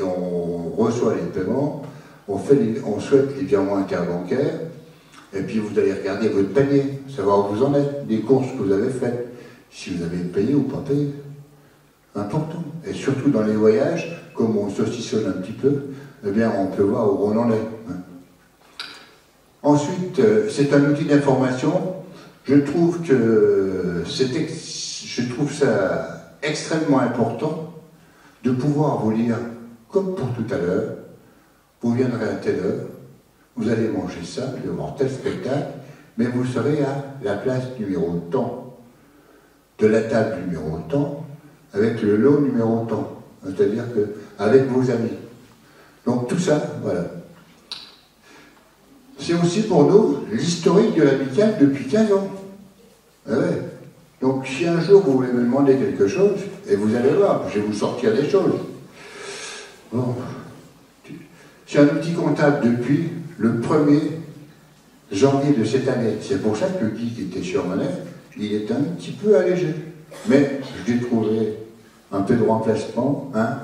on reçoit les paiements, on souhaite les virements interbancaires, et puis vous allez regarder votre panier, savoir où vous en êtes, les courses que vous avez faites, si vous avez payé ou pas payé. Important. Et surtout dans les voyages, comme on saucissonne un petit peu, eh bien, on peut voir où on en est. Hein. Ensuite, c'est un outil d'information. Je trouve ça extrêmement important de pouvoir vous lire, comme pour tout à l'heure, vous viendrez à telle heure, vous allez manger ça, vous allez voir tel spectacle, mais vous serez à la place numéro tant, de la table numéro tant, avec le lot numéro tant, c'est-à-dire avec vos amis. Donc tout ça, voilà. C'est aussi pour nous l'historique de l'amicale depuis 15 ans. Ah ouais. Donc si un jour vous voulez me demander quelque chose, et vous allez voir, je vais vous sortir des choses. Bon. C'est un outil comptable depuis le 1er janvier de cette année. C'est pour ça que le Guy qui était sur Monnaie, il est un petit peu allégé. Mais je l'ai trouvé un peu de remplacement, hein.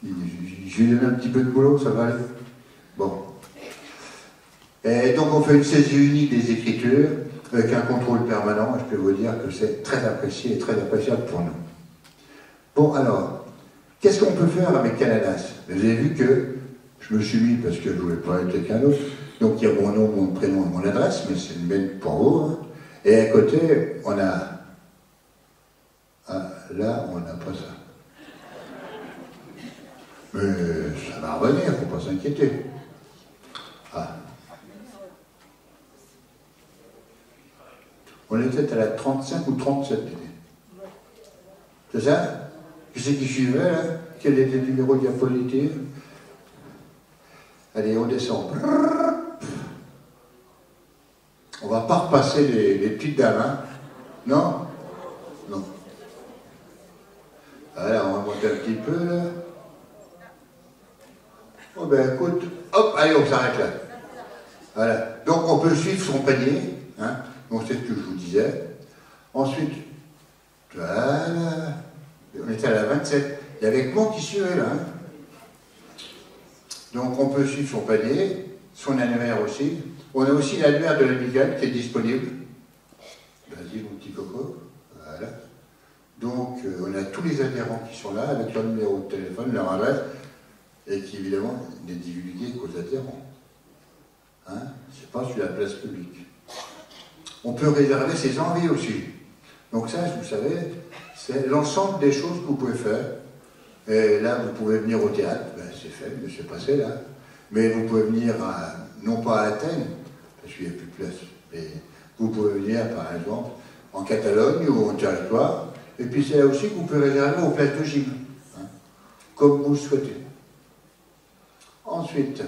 Je lui ai donné un petit peu de boulot, ça va aller. Bon. Et donc on fait une saisie unique des écritures, avec un contrôle permanent, et je peux vous dire que c'est très apprécié et très appréciable pour nous. Bon, alors, qu'est-ce qu'on peut faire avec Cananas? Vous avez vu que je me suis mis, parce que je ne voulais pas être quelqu'un d'autre, donc il y a mon nom, mon prénom et mon adresse, mais c'est une belle pour vous. Hein. Et à côté, on a... Ah, là, on n'a pas ça. Mais ça va revenir, il ne faut pas s'inquiéter. Ah. On était à la 35 ou 37. C'est ça? Qui c'est qui suivait, là? Quel était le numéro diapositive? Allez, on descend. On va pas repasser les petites dames, hein? Non? Non. Voilà, on va monter un petit peu, là. Oh ben écoute, hop, allez, on s'arrête là. Voilà. Donc on peut suivre son panier, hein? Donc c'est ce que je vous disais. Ensuite, voilà. On était à la 27. Il y avait que moi qui suivais là. Hein? Donc on peut suivre son panier, son annuaire aussi. On a aussi l'annuaire de l'amicale qui est disponible. Vas-y mon petit coco. Voilà. Donc on a tous les adhérents qui sont là avec leur numéro de téléphone, leur adresse, et qui évidemment n'est divulgué qu'aux adhérents. Hein? C'est pas sur la place publique. On peut réserver ses envies aussi. Donc ça, vous savez, c'est l'ensemble des choses que vous pouvez faire. Et là, vous pouvez venir au théâtre, ben, c'est fait, mais c'est passé là. Mais vous pouvez venir, non pas à Athènes, parce qu'il n'y a plus de place, mais vous pouvez venir, par exemple, en Catalogne ou en territoire. Et puis c'est là aussi que vous pouvez réserver aux places de gym, hein, comme vous le souhaitez. Ensuite,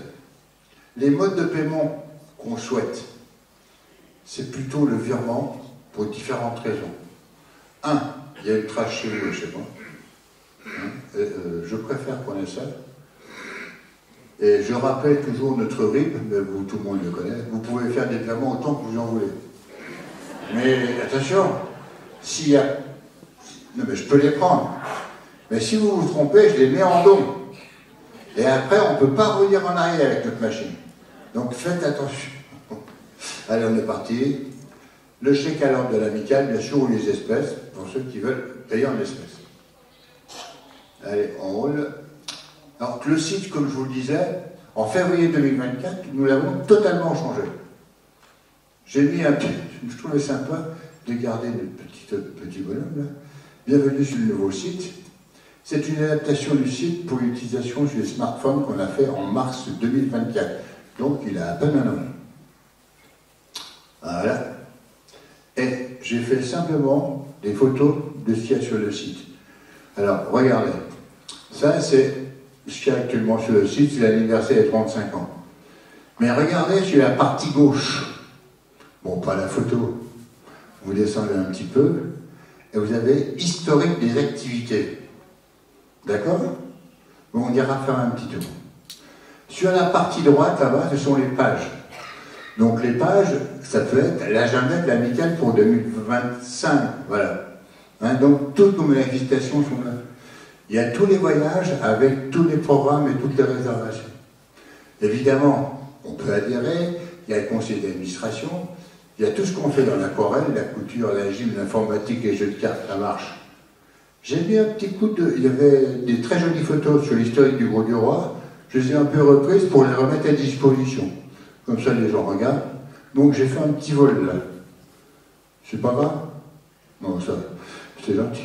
les modes de paiement qu'on souhaite, c'est plutôt le virement pour différentes raisons. Un, il y a une trace chez vous, je sais pas. Je préfère qu'on ait ça. Et je rappelle toujours notre RIB, mais vous, tout le monde le connaît, vous pouvez faire des virements autant que vous en voulez. Mais attention, s'il y a... Non mais je peux les prendre. Mais si vous vous trompez, je les mets en don. Et après, on ne peut pas revenir en arrière avec notre machine. Donc faites attention. Allez, on est parti. Le chèque à l'ordre de l'amicale, bien sûr, ou les espèces, pour ceux qui veulent payer en espèces. Allez, on roule. Alors, le site, comme je vous le disais, en février 2024, nous l'avons totalement changé. J'ai mis un petit... Je trouvais sympa de garder le petit bonhomme, là. Bienvenue sur le nouveau site. C'est une adaptation du site pour l'utilisation sur les smartphones qu'on a fait en mars 2024. Donc, il a à peine un an. Voilà. Et j'ai fait simplement des photos de ce qu'il y a sur le site. Alors, regardez. Ça, c'est ce qu'il y a actuellement sur le site, c'est l'anniversaire des 35 ans. Mais regardez sur la partie gauche. Bon, pas la photo. Vous descendez un petit peu, et vous avez historique des activités. D'accord? Bon, on ira faire un petit tour. Sur la partie droite, là-bas, ce sont les pages. Donc les pages, ça peut être l'agenda de l'amicale pour 2025, voilà. Hein, donc toutes nos manifestations sont là. Il y a tous les voyages avec tous les programmes et toutes les réservations. Évidemment, on peut adhérer, il y a le conseil d'administration, il y a tout ce qu'on fait dans l'aquarelle, la couture, la gym, l'informatique, les jeux de cartes, ça marche. J'ai mis un petit coup de... Il y avait des très jolies photos sur l'historique du Gros-du-Roi, je les ai un peu reprises pour les remettre à disposition. Comme ça, les gens regardent. Donc, j'ai fait un petit vol, là. C'est pas grave? Non, ça, c'est gentil.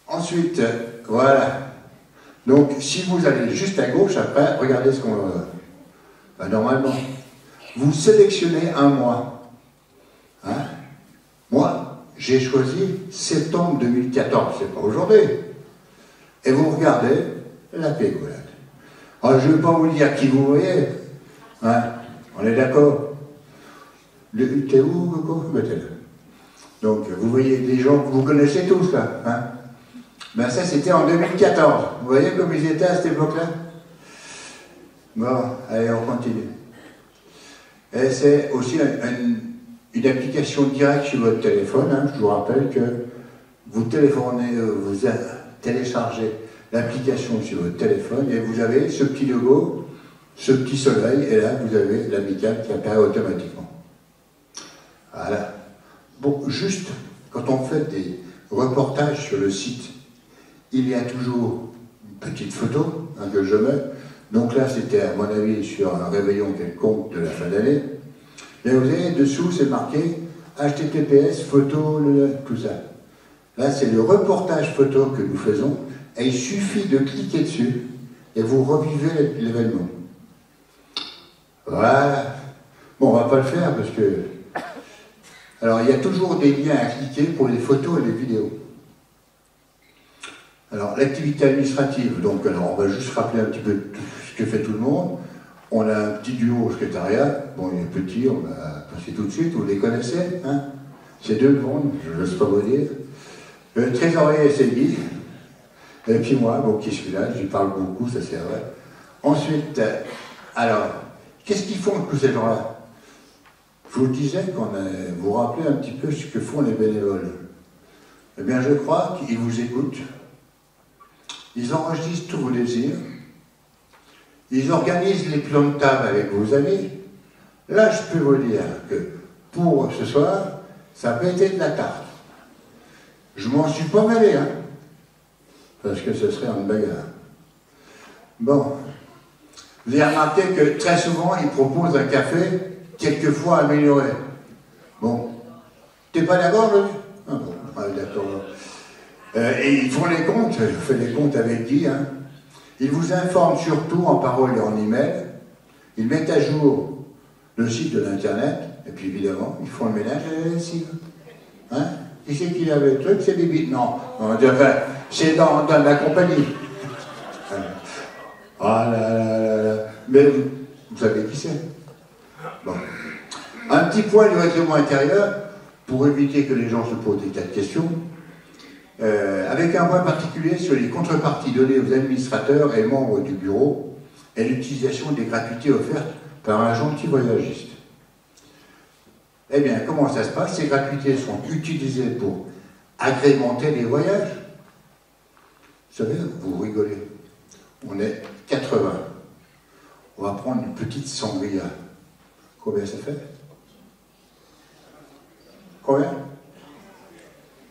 Ensuite, voilà. Donc, si vous allez juste à gauche, après, regardez ce qu'on... Ben, normalement, vous sélectionnez un mois. Hein? Moi, j'ai choisi septembre 2014, c'est pas aujourd'hui. Et vous regardez la pégolade. Alors, je ne vais pas vous dire qui vous voyez. Hein? On est d'accord? T'es où, Coco? Ben, t'es là. Donc, vous voyez des gens que vous connaissez tous, là. Hein? Ben, ça, c'était en 2014. Vous voyez comme ils étaient à cette époque-là? Bon, allez, on continue. Et c'est aussi une application directe sur votre téléphone. Hein. Je vous rappelle que vous téléphonez, vous téléchargez l'application sur votre téléphone et vous avez ce petit logo, ce petit soleil, et là, vous avez l'amicale qui apparaît automatiquement. Voilà. Bon, juste, quand on fait des reportages sur le site, il y a toujours une petite photo hein, que je mets. Donc là, c'était à mon avis sur un réveillon quelconque de la fin d'année. Et vous avez dessous, c'est marqué HTTPS, photo, tout ça. Là, c'est le reportage photo que nous faisons. et il suffit de cliquer dessus et vous revivez l'événement. Voilà. Bon, on va pas le faire parce que... Alors, il y a toujours des liens à cliquer pour les photos et les vidéos. Alors, l'activité administrative, donc, alors, on va juste rappeler un petit peu ce que fait tout le monde. On a un petit duo au secrétariat. Bon, il est petit, on va passer tout de suite, vous les connaissez, hein? C'est deux mondes, je ne laisse pas vous dire. Le trésorier, c'est Guy. Et puis moi, bon, qui suis là, j'y parle beaucoup, ça c'est vrai. Ensuite, alors, qu'est-ce qu'ils font tous ces gens-là? Je vous le disais, vous vous rappelez un petit peu ce que font les bénévoles. Eh bien, je crois qu'ils vous écoutent. Ils enregistrent tous vos désirs. Ils organisent les plans de table avec vos amis. Là, je peux vous dire que pour ce soir, ça peut être de la tarte. Je m'en suis pas mêlé, hein, parce que ce serait une bagarre. Bon, vous avez remarqué que très souvent, ils proposent un café, quelquefois amélioré. Bon, t'es pas d'accord, Louis? Ah bon, d'accord. Et ils font les comptes, je fais les comptes avec Guy, hein. Ils vous informent surtout en parole et en email. Ils mettent à jour le site de l'internet, et puis évidemment, ils font le ménage à la lessive. Hein? Qui c'est qui avait le truc? C'est Bibi. Non, c'est dans la compagnie. Ah là là là là. Mais vous savez qui c'est? Bon. Un petit point du règlement intérieur, pour éviter que les gens se posent des tas de questions, avec un point particulier sur les contreparties données aux administrateurs et membres du bureau et l'utilisation des gratuités offertes par un gentil voyagiste. Eh bien, comment ça se passe? Ces gratuités sont utilisées pour agrémenter les voyages. Vous savez, vous rigolez. On est 80. On va prendre une petite sangria. Combien ça fait? Combien?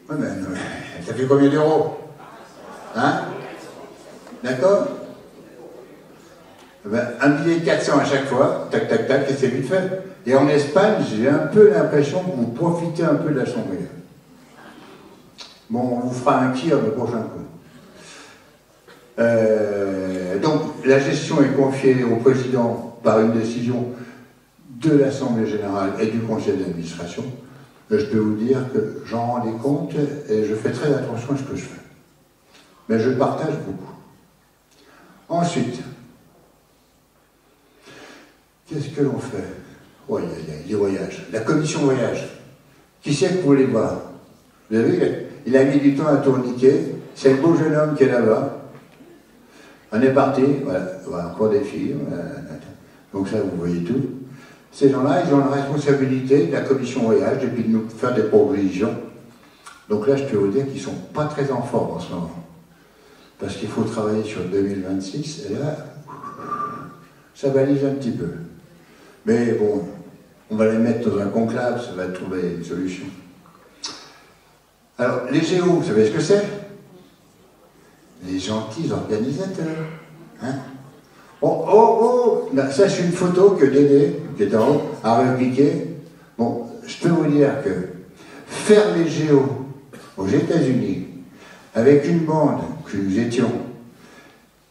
Ouais, mais, ça fait combien d'euros? Hein? D'accord? Ben, un billet de 400 à chaque fois, tac, tac, tac, et c'est vite fait. Et en Espagne, j'ai un peu l'impression que vous profitez un peu de la sangria. Bon, on vous fera un tir le prochain coup. Donc, la gestion est confiée au président par une décision de l'Assemblée Générale et du Conseil d'administration. Je peux vous dire que j'en rends des comptes et je fais très attention à ce que je fais. Mais je partage beaucoup. Ensuite, qu'est-ce que l'on fait? Oui, les voyages. La commission voyage. Qui c'est que vous voulez voir? Vous avez vu, il a mis du temps à tourniquer. C'est le beau jeune homme qui est là-bas. On est parti, voilà, encore des filles. Donc ça, vous voyez tout. Ces gens-là, ils ont la responsabilité de la commission voyage et puis de nous faire des propositions. Donc là, je peux vous dire qu'ils ne sont pas très en forme en ce moment. Parce qu'il faut travailler sur 2026, et là, ça balise un petit peu. Mais bon, on va les mettre dans un conclave, ça va trouver une solution. Alors, les géos, vous savez ce que c'est? Les gentils organisateurs. Hein? Oh, là, ça c'est une photo que Dédé, qui est en haut, a répliquée. Bon, je peux vous dire que faire les géos aux États-Unis, avec une bande que nous étions,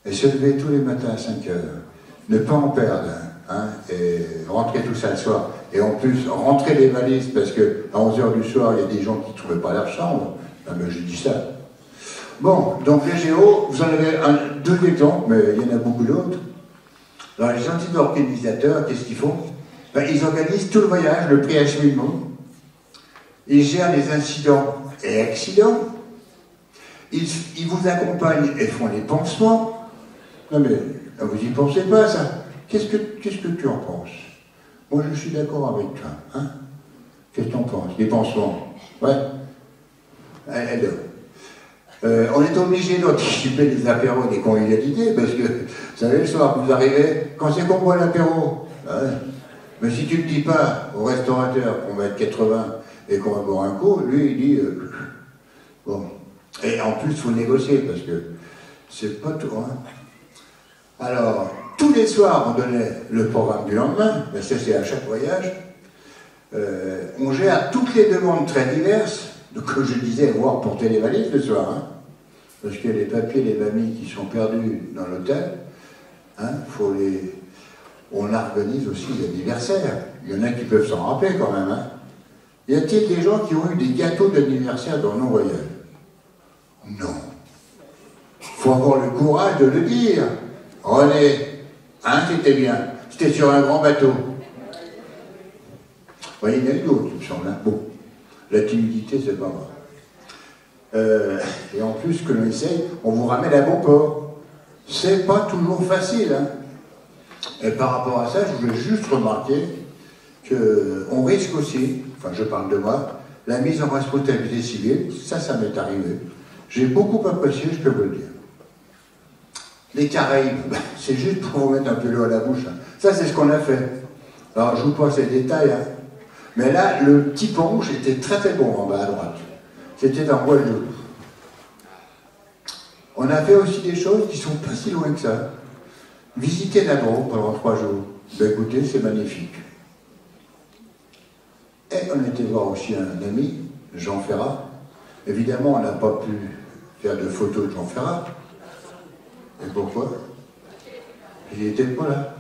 et se lever tous les matins à 5 heures, ne pas en perdre, hein, et rentrer tout ça le soir, et en plus rentrer les valises, parce qu'à 11 heures du soir, il y a des gens qui ne trouvaient pas leur chambre. Ah, mais j'ai dit ça. Bon, donc les géos, vous en avez deux exemples, mais il y en a beaucoup d'autres. Alors les gentils organisateurs, qu'est-ce qu'ils font? Ben, ils organisent tout le voyage, le pré-acheminement. Ils gèrent les incidents et accidents. Ils vous accompagnent et font les pansements. Non mais, vous n'y pensez pas ça. Qu'est-ce que tu en penses? Moi je suis d'accord avec toi. Hein? Qu'est-ce que tu en penses? Les pansements. Ouais. Alors. On est obligé d'anticiper les apéros des convivialités, parce que, vous savez, le soir, vous arrivez, quand c'est qu'on boit l'apéro, hein, mais si tu ne dis pas au restaurateur qu'on va être 80 et qu'on va boire un coup, lui, il dit, bon. Et en plus, il faut négocier, parce que c'est pas tout, hein. Alors, tous les soirs, on donnait le programme du lendemain, ben ça c'est à chaque voyage. On gère toutes les demandes très diverses, que je disais, voir porter les valises le soir. Hein. parce que les papiers, les mamies qui sont perdus dans l'hôtel, hein, on organise aussi l'anniversaire. Il y en a qui peuvent s'en rappeler quand même. Hein. Y a-t-il des gens qui ont eu des gâteaux d'anniversaire dans nos voyages? Non. Il faut avoir le courage de le dire. René, hein, c'était bien. C'était sur un grand bateau. Oui, il y en a eu d'autres, il me semble. Hein. Bon, la timidité, c'est pas grave. Et en plus, que l'on essaye, on vous ramène à bon port. C'est pas toujours facile. Hein. Et par rapport à ça, je voulais juste remarquer qu'on risque aussi, enfin je parle de moi, la mise en responsabilité civile, ça m'est arrivé. J'ai beaucoup apprécié, je peux vous le dire. Les Caraïbes, c'est juste pour vous mettre un peu l'eau à la bouche. Hein. Ça, c'est ce qu'on a fait. Alors, je vous passe les détails. Hein. Mais là, le petit pont rouge était très très bon en bas à droite. C'était en Guadeloupe. On a fait aussi des choses qui sont pas si loin que ça. Visiter la Drôme pendant 3 jours. Ben écoutez, c'est magnifique. Et on était voir aussi un ami, Jean Ferrat. Évidemment, on n'a pas pu faire de photos de Jean Ferrat. Et pourquoi? Il n'était pas là.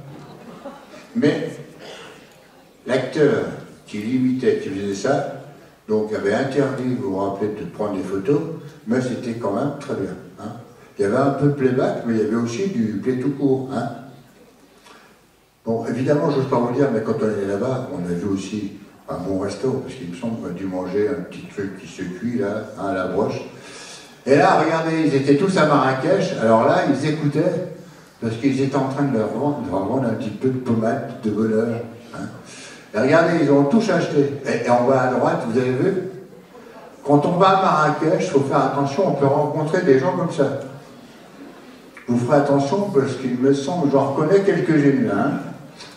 Mais l'acteur qui l'imitait, qui faisait ça, donc avait interdit, vous vous rappelez, de prendre des photos, mais c'était quand même très bien. Hein. Il y avait un peu de playback, mais il y avait aussi du play tout court. Hein. Bon, évidemment, je n'ose pas vous dire, mais quand on est là-bas, on a vu aussi un bon resto, parce qu'il me semble qu'on a dû manger un petit truc qui se cuit, là, hein, à la broche. Et là, regardez, ils étaient tous à Marrakech, alors là, ils écoutaient, parce qu'ils étaient en train de leur vendre un petit peu de pommade de bonheur. Hein. Et regardez, ils ont tous acheté. Et en bas à droite, vous avez vu, quand on va à Marrakech, il faut faire attention, on peut rencontrer des gens comme ça. Vous ferez attention, parce qu'il me semble, j'en reconnais quelques-unes, hein.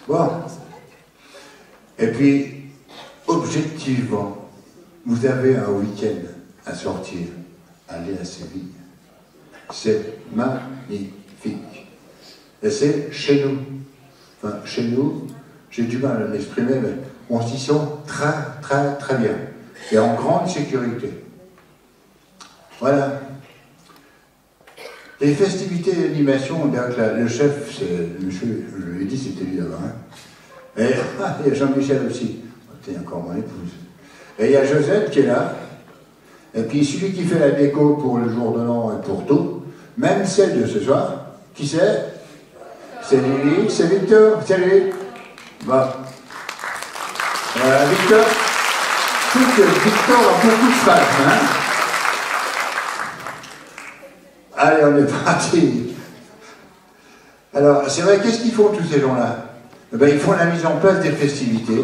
Bon. Et puis, objectivement, vous avez un week-end à sortir, aller à Séville. C'est magnifique. Et c'est chez nous. Enfin, chez nous, j'ai du mal à l'exprimer, mais on s'y sent très, très, très bien. Et en grande sécurité. Voilà. Les festivités d'animation, le chef, c'est monsieur, je lui ai dit, c'était lui là-bas. Hein. Et il y a Jean-Michel aussi. C'est encore mon épouse. Et il y a Josette qui est là. Et puis celui qui fait la déco pour le jour de l'an et pour tout, même celle de ce soir, qui c'est? C'est Lily, c'est Victor, salut. Bon. Voilà, Victor. Je trouve que Victor a beaucoup de fans, hein. Allez, on est parti. Alors, c'est vrai, qu'est-ce qu'ils font tous ces gens-là? Eh ben, ils font la mise en place des festivités.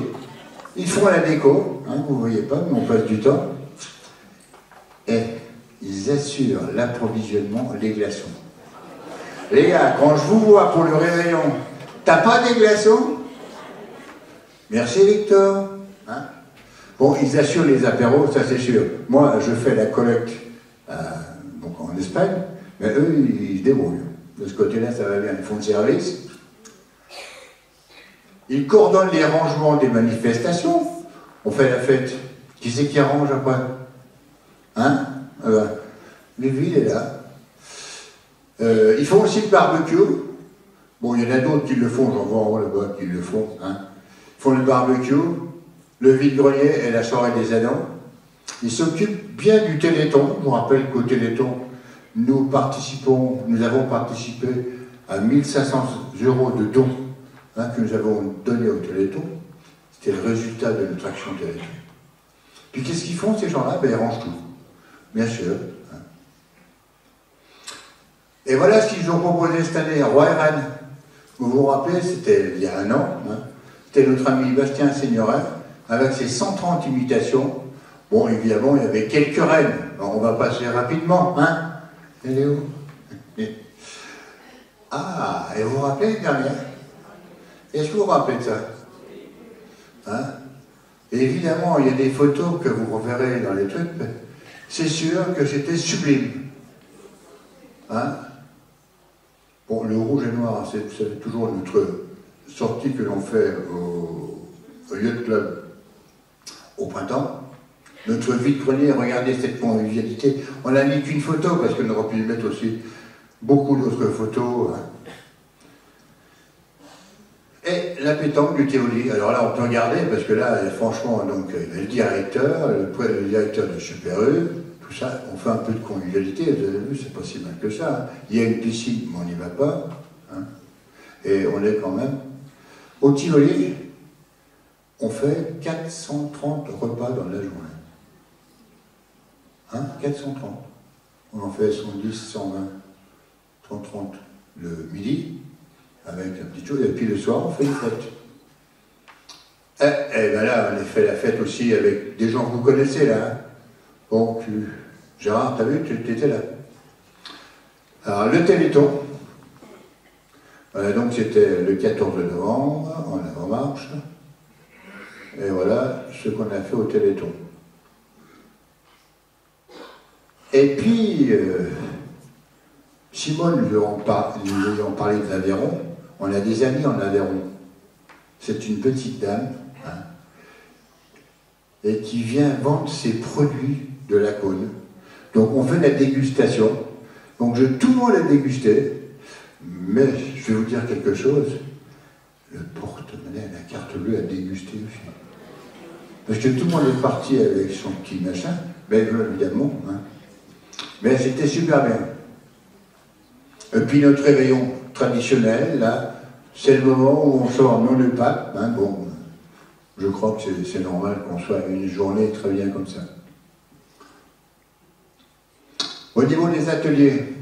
Ils font la déco, hein, vous ne voyez pas, mais on passe du temps. Et ils assurent l'approvisionnement, les glaçons. Les gars, quand je vous vois pour le réveillon, t'as pas des glaçons? Merci Victor. Hein. Bon, ils assurent les apéros, ça c'est sûr. Moi, je fais la collecte donc en Espagne, mais eux, ils se débrouillent. De ce côté-là, ça va bien, ils font le service. Ils coordonnent les rangements des manifestations. On fait la fête. Qui c'est qui arrange après? Hein? Lévi, il est là. Ils font aussi le barbecue. Bon, il y en a d'autres qui le font, j'en vois en haut là-bas qui le font. Hein? Ils font le barbecue, le vide-grenier et la soirée des addons. Ils s'occupent bien du Téléthon. Je vous rappelle qu'au Téléthon, nous avons participé à 1500 € de dons, hein, que nous avons donné au Téléthon. C'était le résultat de notre action Téléthon. Puis qu'est-ce qu'ils font ces gens-là? Ben, ils rangent tout, bien sûr. Hein. Et voilà ce qu'ils ont proposé cette année à Roy-Rennes. Vous vous rappelez, c'était il y a un an, hein, c'était notre ami Bastien Signoret, avec ses 130 imitations. Bon, évidemment, il y avait quelques reines. Alors, on va passer rapidement, hein. Elle est où? Ah, et vous vous rappelez l'année dernière? Est-ce que vous vous rappelez de ça? Hein? Et évidemment, il y a des photos que vous reverrez dans les trucs. C'est sûr que c'était sublime. Hein? Bon, le rouge et noir, c'est toujours notre sortie que l'on fait au Yacht Club au printemps. notre vide-grenier, regardez cette convivialité. On n'a mis qu'une photo, parce qu'on aurait pu mettre aussi beaucoup d'autres photos. Et la pétanque du Théoli. Alors là, on peut regarder, parce que là, franchement, donc, il y a le directeur, le directeur de Super-U, tout ça, on fait un peu de convivialité, vous avez vu, c'est pas si mal que ça. Hein. Il y a une piscine, mais on n'y va pas. Hein. Et on est quand même... Au Tivoli, on fait 430 repas dans la journée. Hein, 430. On en fait 110, 120, 130 le midi, avec un petit chose, et puis le soir, on fait une fête. Et ben là, on a fait la fête aussi avec des gens que vous connaissez, là. Hein. Bon, Gérard, t'as vu, tu étais là. Alors, le Téléthon, donc c'était le 14 novembre, en avant-marche, et voilà ce qu'on a fait au Téléthon. Et puis, Simone nous ayant parlé de l'Aveyron, on a des amis en Aveyron. C'est une petite dame, hein, et qui vient vendre ses produits de la Cône. Donc on fait la dégustation. Donc tout le monde a dégusté, mais je vais vous dire quelque chose, le porte-monnaie, la carte bleue a dégusté aussi. Parce que tout le monde est parti avec son petit machin, mais évidemment, hein. Mais c'était super bien. Et puis notre réveillon traditionnel, là, c'est le moment où on sort non le pape. Hein, bon, je crois que c'est normal qu'on soit une journée très bien comme ça. Au niveau des ateliers,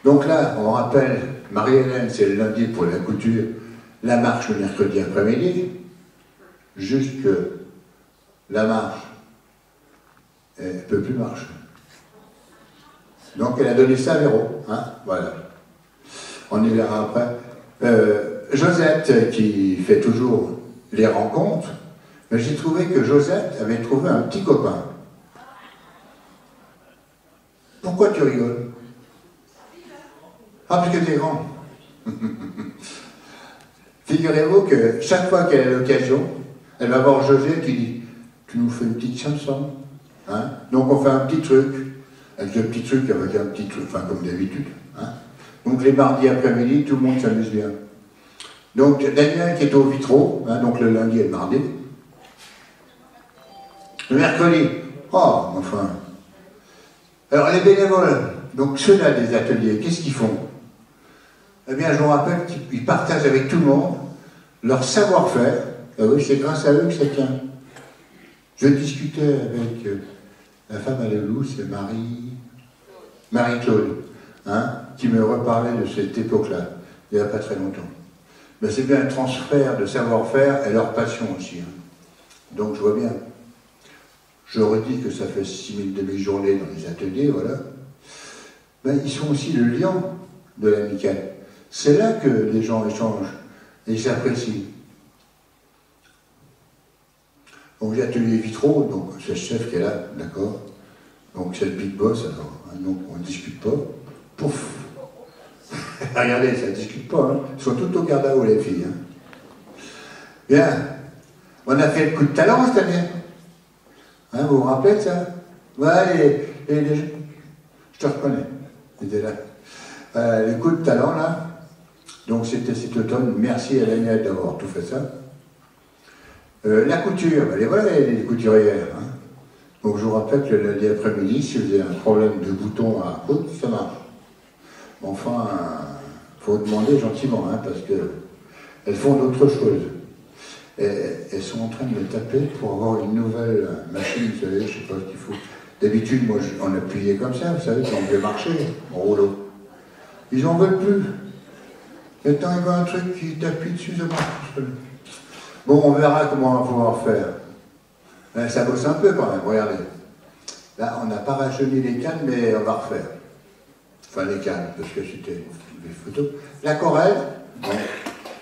donc là, on rappelle, Marie-Hélène, c'est le lundi pour la couture, la marche le mercredi après-midi, juste que la marche, elle ne peut plus marcher. Donc elle a donné ça à Véro, hein, voilà. On y verra après. Josette, qui fait toujours les rencontres, mais j'ai trouvé que Josette avait trouvé un petit copain. Pourquoi tu rigoles? Ah, parce que t'es grand. Figurez-vous que chaque fois qu'elle a l'occasion, elle va voir José qui dit « Tu nous fais une petite chanson, hein ?» Donc on fait un petit truc, avec un petit truc, avec un petit truc, enfin comme d'habitude. Hein. Donc les mardis après-midi, tout le monde s'amuse bien. Donc Daniel qui est au vitraux, hein, donc le lundi et le mardi. Le mercredi, oh, enfin. Alors les bénévoles, donc ceux-là des ateliers, qu'est-ce qu'ils font? Eh bien, je vous rappelle qu'ils partagent avec tout le monde leur savoir-faire. Et oui, c'est grâce à eux que ça tient. Je discutais avec la femme à l'églou, c'est Marie-Claude, hein, qui me reparlait de cette époque-là, il n'y a pas très longtemps. Mais c'est bien un transfert de savoir-faire et leur passion aussi. Hein. Donc je vois bien. Je redis que ça fait 6000 demi-journées dans les ateliers, voilà. Ben, ils sont aussi le lien de l'amicale. C'est là que les gens échangent et s'apprécient. Donc l'atelier vitraux, donc c'est le chef qui est là, d'accord. Donc c'est le big boss, alors, hein, donc on ne discute pas. Pouf. Regardez, ça ne discute pas, hein. Ils sont tout au garde à eau, les filles. Hein. Bien. On a fait le coup de talent cette année. Hein, vous vous rappelez de ça? Ouais, je te reconnais. C'était là. Les coups de talent, là. Donc c'était cet automne. Merci à Daniel d'avoir tout fait ça. La couture, ben, voilà les couturières. Hein. Donc je vous rappelle que le lundi après-midi, si vous avez un problème de bouton à coudre, ça marche. Enfin, il faut demander gentiment, hein, parce qu'elles font d'autres choses. Et elles sont en train de me taper pour avoir une nouvelle machine, vous savez, je ne sais pas ce qu'il faut. D'habitude, moi, on appuyait comme ça, vous savez, quand on devait marcher, en rouleau. Ils n'en veulent plus. Maintenant, il y a un truc qui t'appuie dessus, ça marche. Bon, on verra comment on va pouvoir faire. Là, ça bosse un peu quand même, regardez. Là, on n'a pas rajeuni les cannes, mais on va refaire. Enfin, les cannes, parce que c'était des photos. La Corelle, bon.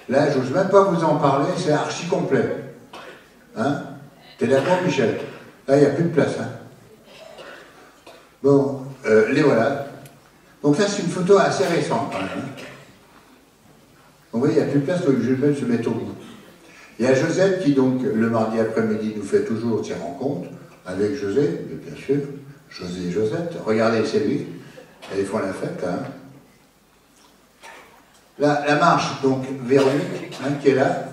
Là, j'ose même pas vous en parler, c'est archi complet. Hein? T'es d'accord, Michel? Là, il n'y a plus de place. Hein? Bon, les voilà. Donc ça, c'est une photo assez récente, quand même. Hein? Vous voyez, il n'y a plus de place, donc je vais se mettre au bout. Il y a Josette qui, donc, le mardi après-midi, nous fait toujours ses rencontres. avec José, bien sûr, José et Josette. Regardez, c'est lui. Ils font la fête, là. La marche, donc, Véronique, hein, qui est là.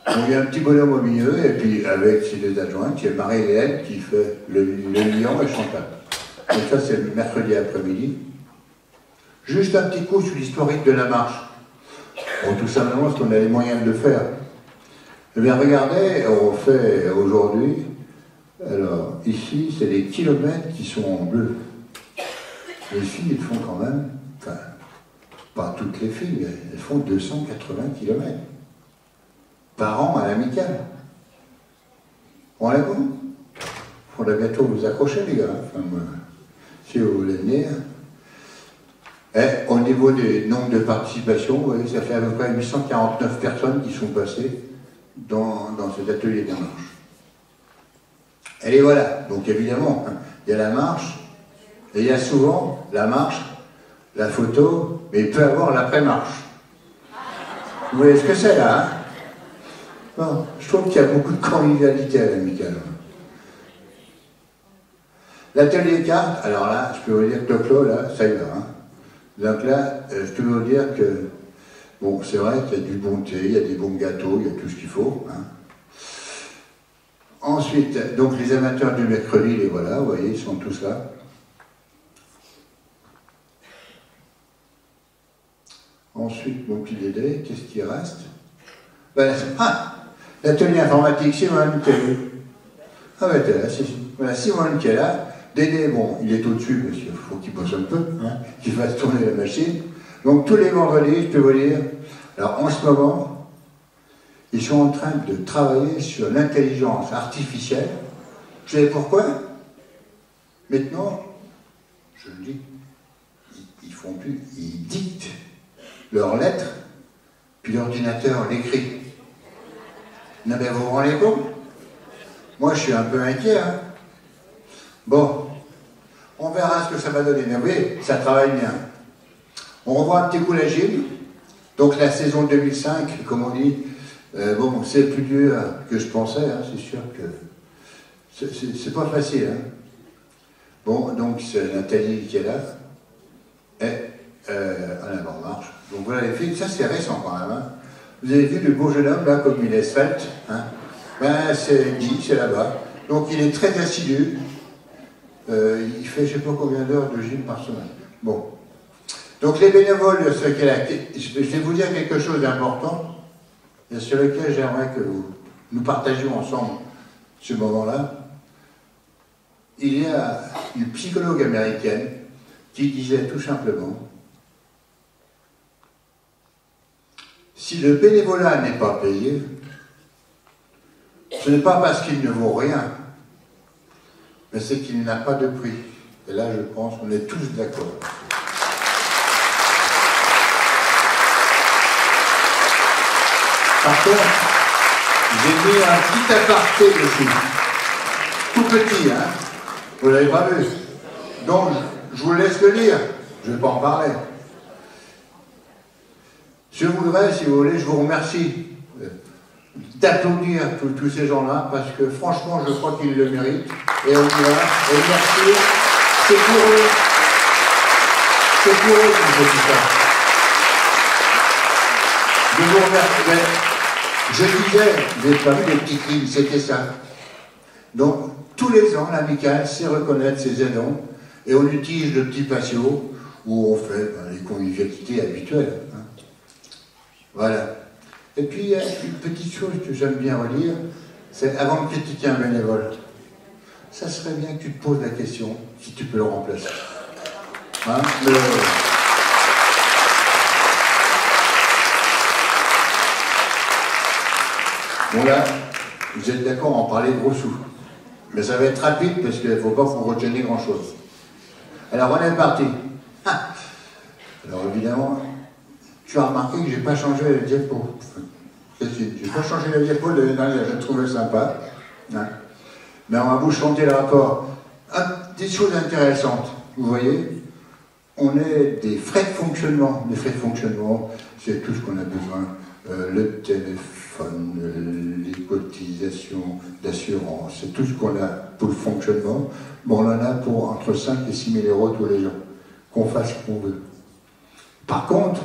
Il y a un petit bonhomme au milieu, et puis avec ses deux adjointes, il y a Marie-Hélène qui fait le lion et Chantal. Donc ça, c'est le mercredi après-midi. Juste un petit coup sur l'historique de la marche. Bon, tout simplement parce qu'on a les moyens de le faire. Eh bien, regardez, on fait aujourd'hui, alors, ici, c'est des kilomètres qui sont en bleu. Les filles, elles font quand même, enfin, pas toutes les filles, mais elles font 280 kilomètres par an à l'amicale. On l'a compte. Il faudra bientôt vous accrocher, les gars. Enfin, si vous voulez venir. Et au niveau des nombres de participation, vous voyez, ça fait à peu près 849 personnes qui sont passées dans cet atelier de marche. Et les voilà. Donc évidemment, il y a la marche, et il y a souvent la marche, la photo, mais il peut y avoir l'après-marche. Vous voyez ce que c'est là, hein? Bon, je trouve qu'il y a beaucoup de convivialité à l'amicale. L'atelier carte, alors là, je peux vous dire que Toclo, là, ça y va. Hein. Donc là, je peux vous dire que, bon, c'est vrai qu'il y a du bon thé, il y a des bons gâteaux, il y a tout ce qu'il faut. Hein. Ensuite, donc les amateurs du mercredi, les voilà, vous voyez, ils sont tous là. Ensuite, mon petit Dédé, qu'est-ce qui reste? Ben, l'atelier informatique, Simone qui est là. Ah ben, t'es là, voilà, Simone qui est là. Dédé, bon, il est au-dessus, parce qu'il faut qu'il bosse un peu, hein, qu'il fasse tourner la machine. Donc, tous les vendredis, je peux vous dire, alors en ce moment, ils sont en train de travailler sur l'intelligence artificielle. Vous savez pourquoi? Maintenant, je le dis, ils font plus, ils dictent leurs lettres, puis l'ordinateur l'écrit. Non mais vous vous rendez compte? Moi je suis un peu inquiet. Hein. Bon, on verra ce que ça va donner. Mais oui, ça travaille bien. On revoit un petit coup la gym. Donc la saison 2005, comme on dit, bon, c'est plus dur que je pensais, hein, c'est sûr que c'est pas facile. Hein. Bon, donc c'est Nathalie qui est là. Et en avant-marche. Donc voilà les filles, ça c'est récent quand même. Hein. Vous avez vu le beau jeune homme là, comme il est svelte, hein. Ben c'est Guy, c'est là-bas. Donc il est très assidu. Il fait je ne sais pas combien d'heures de gym par semaine. Bon. Donc les bénévoles, je vais vous dire quelque chose d'important, sur lequel j'aimerais que nous partagions ensemble ce moment-là. Il y a une psychologue américaine qui disait tout simplement: si le bénévolat n'est pas payé, ce n'est pas parce qu'il ne vaut rien, mais c'est qu'il n'a pas de prix. Et là, je pense qu'on est tous d'accord. Par contre, j'ai mis un petit aparté dessus. Tout petit, hein. Vous l'avez pas vu. Donc, je vous laisse le lire. Je ne vais pas en parler. Je voudrais, si vous voulez, je vous remercie d'applaudir tous ces gens-là, parce que franchement, je crois qu'ils le méritent. Et on y va. Et merci. C'est pour eux. C'est pour eux qu'on fait tout ça. Je vous remercie. Je disais, vous n'avez pas vu les petites lignes, c'était ça. Donc, tous les ans, l'amicale sait reconnaître ses aidants, et on utilise le petit patio, où on fait les convivialités habituelles. Hein. Voilà. Et puis, il y a une petite chose que j'aime bien relire, c'est avant de critiquer un bénévole, ça serait bien que tu te poses la question si tu peux le remplacer. Hein, Bon là, vous êtes d'accord en parler gros sous. Mais ça va être rapide parce qu'il ne faut pas vous retenir grand-chose. Alors on est parti. Alors évidemment, tu as remarqué que je n'ai pas changé la diapo. Je n'ai pas changé la diapo de l'année dernière, je le trouvais sympa. Hein. Mais on va vous chanter le rapport. Des choses intéressantes, vous voyez, on est des frais de fonctionnement. Les frais de fonctionnement, c'est tout ce qu'on a besoin. Le téléphone, téléphone, les cotisations d'assurance, c'est tout ce qu'on a pour le fonctionnement. Bon, on en a pour entre 5 et 6 000 euros tous les ans, qu'on fasse ce qu'on veut. Par contre,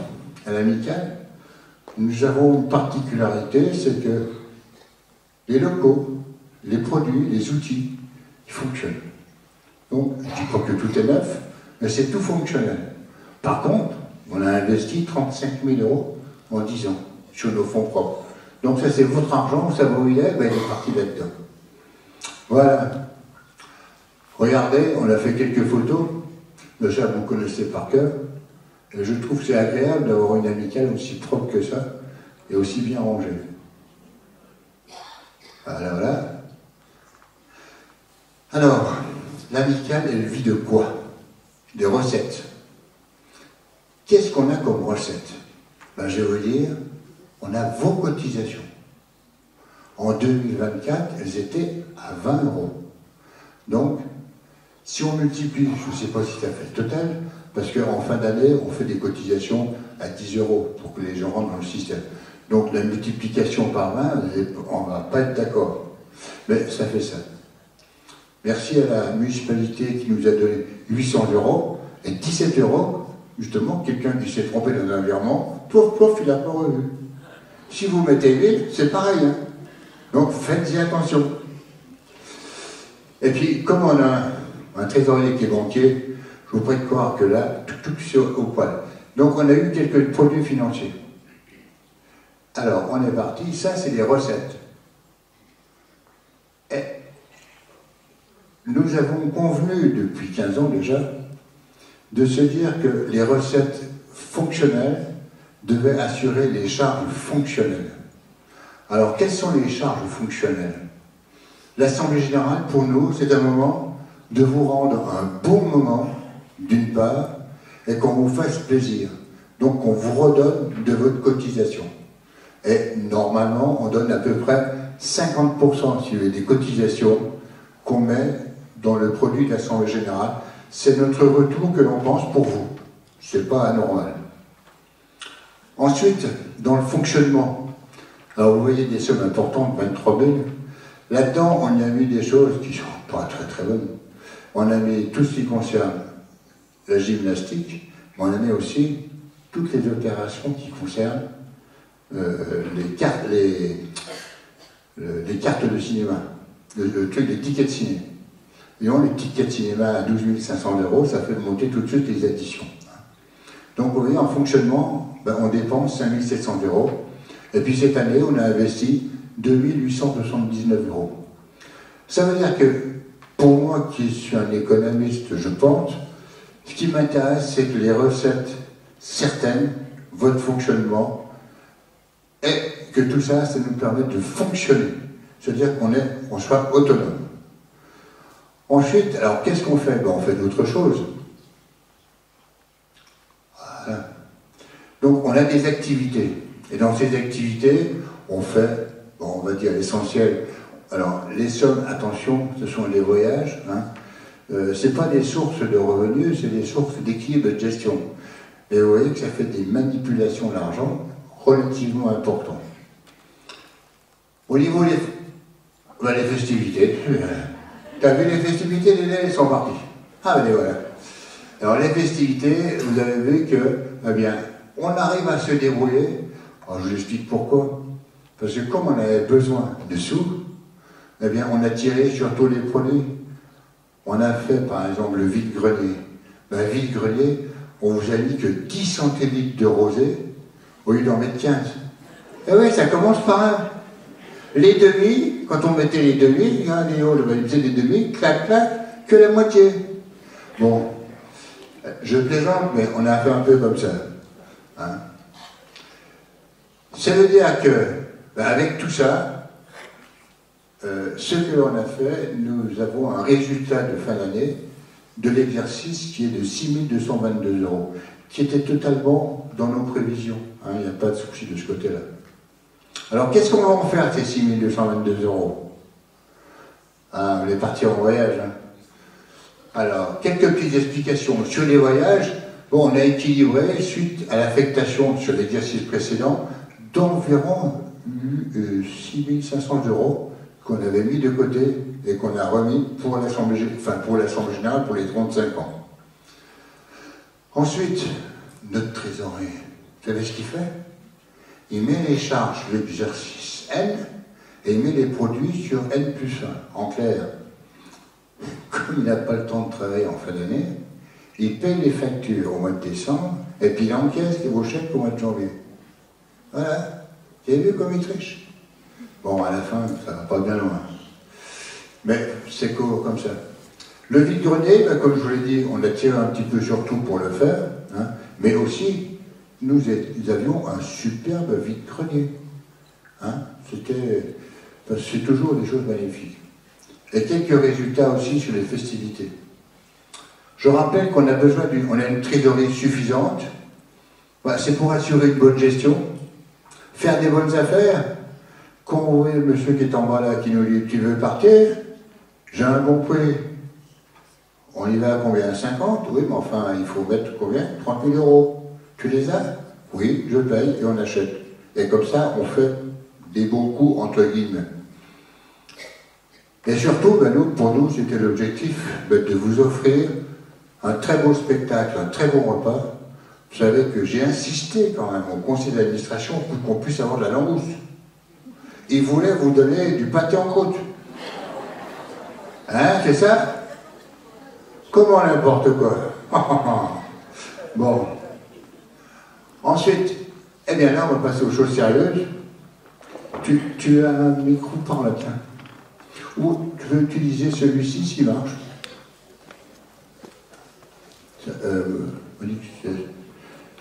à l'amicale, nous avons une particularité, c'est que les locaux, les produits, les outils, ils fonctionnent. Donc, je ne dis pas que tout est neuf, mais c'est tout fonctionnel. Par contre, on a investi 35 000 euros en 10 ans sur nos fonds propres. Donc ça, c'est votre argent, ça vous il est, ben, il est parti là-dedans. Voilà. Regardez, on a fait quelques photos. Déjà, vous connaissez par cœur. Et je trouve que c'est agréable d'avoir une amicale aussi propre que ça et aussi bien rangée. Voilà, voilà. Alors, l'amicale, elle vit de quoi? Des recettes. Qu'est-ce qu'on a comme recettes? Ben, je vais vous dire, on a vos cotisations. En 2024, elles étaient à 20 euros. Donc, si on multiplie, je ne sais pas si ça fait le total, parce qu'en fin d'année, on fait des cotisations à 10 euros pour que les gens rentrent dans le système. Donc, la multiplication par 20, on ne va pas être d'accord. Mais ça fait ça. Merci à la municipalité qui nous a donné 800 euros et 17 euros, justement, quelqu'un qui s'est trompé dans un virement, pouf, pouf, il n'a pas revu. Si vous mettez 1000, c'est pareil. Hein. Donc, faites-y attention. Et puis, comme on a un trésorier qui est banquier, je vous prie de croire que là, tout c'est au poil. Donc, on a eu quelques produits financiers. Alors, on est parti. Ça, c'est les recettes. Et nous avons convenu depuis 15 ans déjà de se dire que les recettes fonctionnelles devaient assurer les charges fonctionnelles. Alors, quelles sont les charges fonctionnelles? L'Assemblée Générale, pour nous, c'est un moment de vous rendre un bon moment, d'une part, et qu'on vous fasse plaisir. Donc, qu'on vous redonne de votre cotisation. Et normalement, on donne à peu près 50% si vous avez des cotisations qu'on met dans le produit de l'Assemblée Générale. C'est notre retour que l'on pense pour vous. C'est pas anormal. Ensuite, dans le fonctionnement, alors vous voyez des sommes importantes, 23 000. Là-dedans, on y a mis des choses qui ne sont pas très très bonnes. On a mis tout ce qui concerne la gymnastique, mais on a mis aussi toutes les opérations qui concernent les cartes de cinéma, le truc des tickets de ciné. Et les tickets de cinéma à 12 500 euros, ça fait monter tout de suite les additions. Donc vous voyez, en fonctionnement, ben, on dépense 5 700 euros. Et puis cette année, on a investi 2 879 euros. Ça veut dire que, pour moi qui suis un économiste, je pense, ce qui m'intéresse, c'est que les recettes certaines, votre fonctionnement, et que tout ça, ça nous permet de fonctionner. C'est-à-dire qu'on soit autonome. Ensuite, alors qu'est-ce qu'on fait? Ben, on fait d'autres choses. Voilà. Donc on a des activités. Et dans ces activités, on fait, bon, on va dire l'essentiel. Alors les sommes, attention, ce sont les voyages. Hein. Ce n'est pas des sources de revenus, c'est des sources d'équilibre de gestion. Et vous voyez que ça fait des manipulations d'argent relativement importantes. Au niveau des festivités, tu as vu les festivités, les sont partis. Ah ben voilà. Alors les festivités, vous avez vu que, eh bien, on arrive à se débrouiller. Alors je vous explique pourquoi. Parce que comme on avait besoin de sous, eh bien on a tiré sur tous les produits. On a fait par exemple le vide-grenier. Ben, vide-grenier, on vous a dit que 10 centilitres de rosé, au lieu d'en mettre 15. Et oui, ça commence par un. Les demi, quand on mettait les demi, il y a un néo, il faisait des demi, clac, clac, que la moitié. Bon, je plaisante, mais on a fait un peu comme ça. Hein. Ça veut dire que, ben, avec tout ça, ce que l'on a fait, nous avons un résultat de fin d'année de l'exercice qui est de 6 222 euros, qui était totalement dans nos prévisions. Hein, il n'y a pas de souci de ce côté-là. Alors, qu'est-ce qu'on va en faire, ces 6 222 euros? Ah, on est parti en voyage. Hein. Alors, quelques petites explications. Sur les voyages, bon, on a équilibré, suite à l'affectation sur l'exercice précédent, d'environ eu 6 500 € qu'on avait mis de côté et qu'on a remis pour l'Assemblée générale pour les 35 ans. Ensuite, notre trésorier, vous savez ce qu'il fait? Il met les charges de l'exercice N et il met les produits sur N+1. En clair, comme il n'a pas le temps de travailler en fin d'année, il paye les factures au mois de décembre et puis il encaisse vos chèques au mois de janvier. Voilà. Vous avez vu comme il triche? Bon, à la fin, ça va pas bien loin. Mais c'est court comme ça. Le vide-grenier, ben, comme je vous l'ai dit, on a tiré un petit peu sur tout pour le faire, hein, mais aussi, nous avions un superbe vide-grenier. Hein, c'est toujours des choses magnifiques. Et quelques résultats aussi sur les festivités. Je rappelle qu'on a besoin on a une trésorerie suffisante. Ben, c'est pour assurer une bonne gestion, faire des bonnes affaires. Quand vous voyez le monsieur qui est en bas là, qui nous dit « Tu veux partir? J'ai un bon prix. » On y va à combien? 50? Oui, mais enfin, il faut mettre combien? 30 000 €. Tu les as? Oui, je paye et on achète. Et comme ça, on fait des bons coups, entre guillemets. Et surtout, ben, pour nous, c'était l'objectif de vous offrir un très beau spectacle, un très bon repas. Vous savez que j'ai insisté quand même au conseil d'administration pour qu'on puisse avoir de la langouste. Ils voulaient vous donner du pâté en croûte. Hein, c'est ça? Comment n'importe quoi. Bon. Ensuite, eh bien là, on va passer aux choses sérieuses. Tu as un micro par là, tiens. Ou tu veux utiliser celui-ci s'il marche?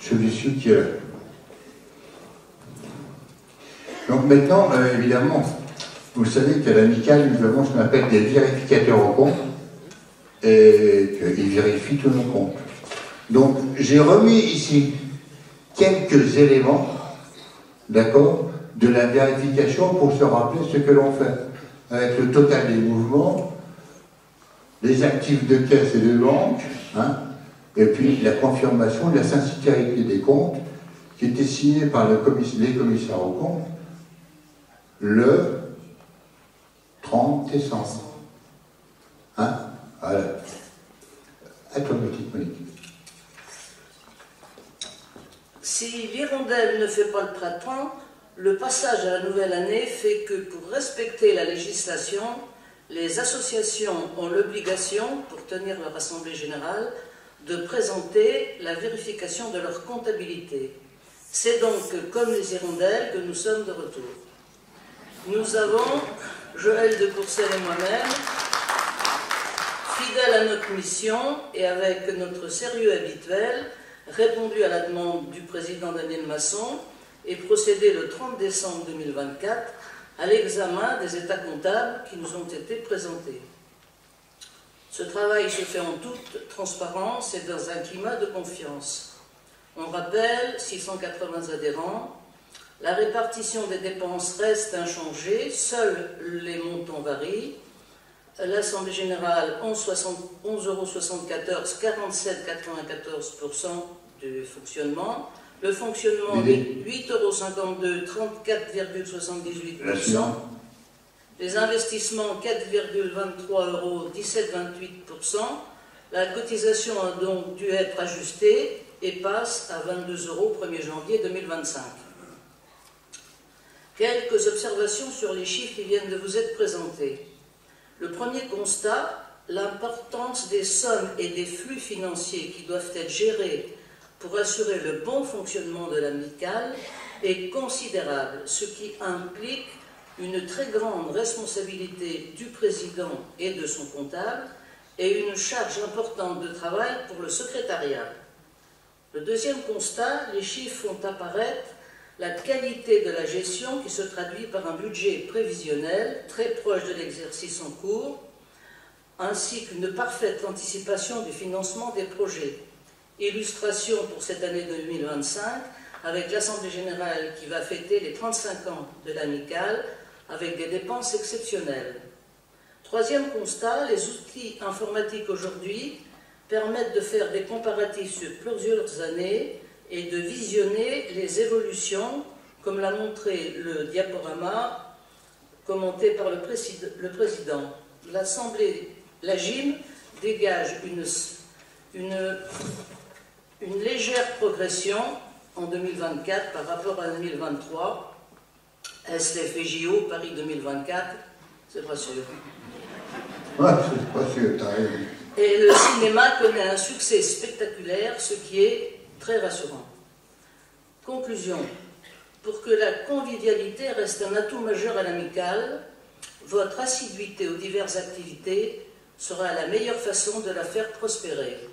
Celui-ci qui est là. Donc maintenant, évidemment, vous savez qu'à l'amicale, nous avons ce qu'on appelle des vérificateurs au compte et qu'ils vérifient tous nos comptes. Donc j'ai remis ici quelques éléments, d'accord, de la vérification pour se rappeler ce que l'on fait, avec le total des mouvements, les actifs de caisse et de banque, hein, et puis la confirmation de la sincérité des comptes qui était signée par les commissaires aux comptes le 30 décembre. Hein? Voilà. À toi, petite Monique. Si l'hirondelle ne fait pas le printemps, le passage à la nouvelle année fait que pour respecter la législation, les associations ont l'obligation, pour tenir leur assemblée générale, de présenter la vérification de leur comptabilité. C'est donc comme les hirondelles que nous sommes de retour. Nous avons, Joël de Courcelles et moi-même, fidèles à notre mission et avec notre sérieux habituel, répondu à la demande du président Daniel Masson et procédé le 30 décembre 2024 à l'examen des états comptables qui nous ont été présentés. Ce travail se fait en toute transparence et dans un climat de confiance. On rappelle 680 adhérents, la répartition des dépenses reste inchangée, seuls les montants varient. L'Assemblée générale 11,74 €, 47,94% du fonctionnement. Le fonctionnement 8,52 €, 34,78%. Les investissements 4,23 €, 17,28%. La cotisation a donc dû être ajustée et passe à 22 € au 1er janvier 2025. Quelques observations sur les chiffres qui viennent de vous être présentés. Le premier constat, l'importance des sommes et des flux financiers qui doivent être gérés pour assurer le bon fonctionnement de l'amicale est considérable, ce qui implique une très grande responsabilité du président et de son comptable et une charge importante de travail pour le secrétariat. Le deuxième constat, les chiffres font apparaître la qualité de la gestion qui se traduit par un budget prévisionnel très proche de l'exercice en cours, ainsi qu'une parfaite anticipation du financement des projets. Illustration pour cette année 2025, avec l'Assemblée générale qui va fêter les 35 ans de l'amicale, avec des dépenses exceptionnelles. Troisième constat, les outils informatiques aujourd'hui permettent de faire des comparatifs sur plusieurs années et de visionner les évolutions comme l'a montré le diaporama commenté par le président. L'Assemblée, la GIM, dégage une légère progression en 2024 par rapport à 2023. SLF et JO, Paris 2024, c'est pas sûr. Ouais, c'est pas sûr, t'as raison. Et le cinéma connaît un succès spectaculaire, ce qui est très rassurant. Conclusion. Pour que la convivialité reste un atout majeur à l'amicale, votre assiduité aux diverses activités sera la meilleure façon de la faire prospérer.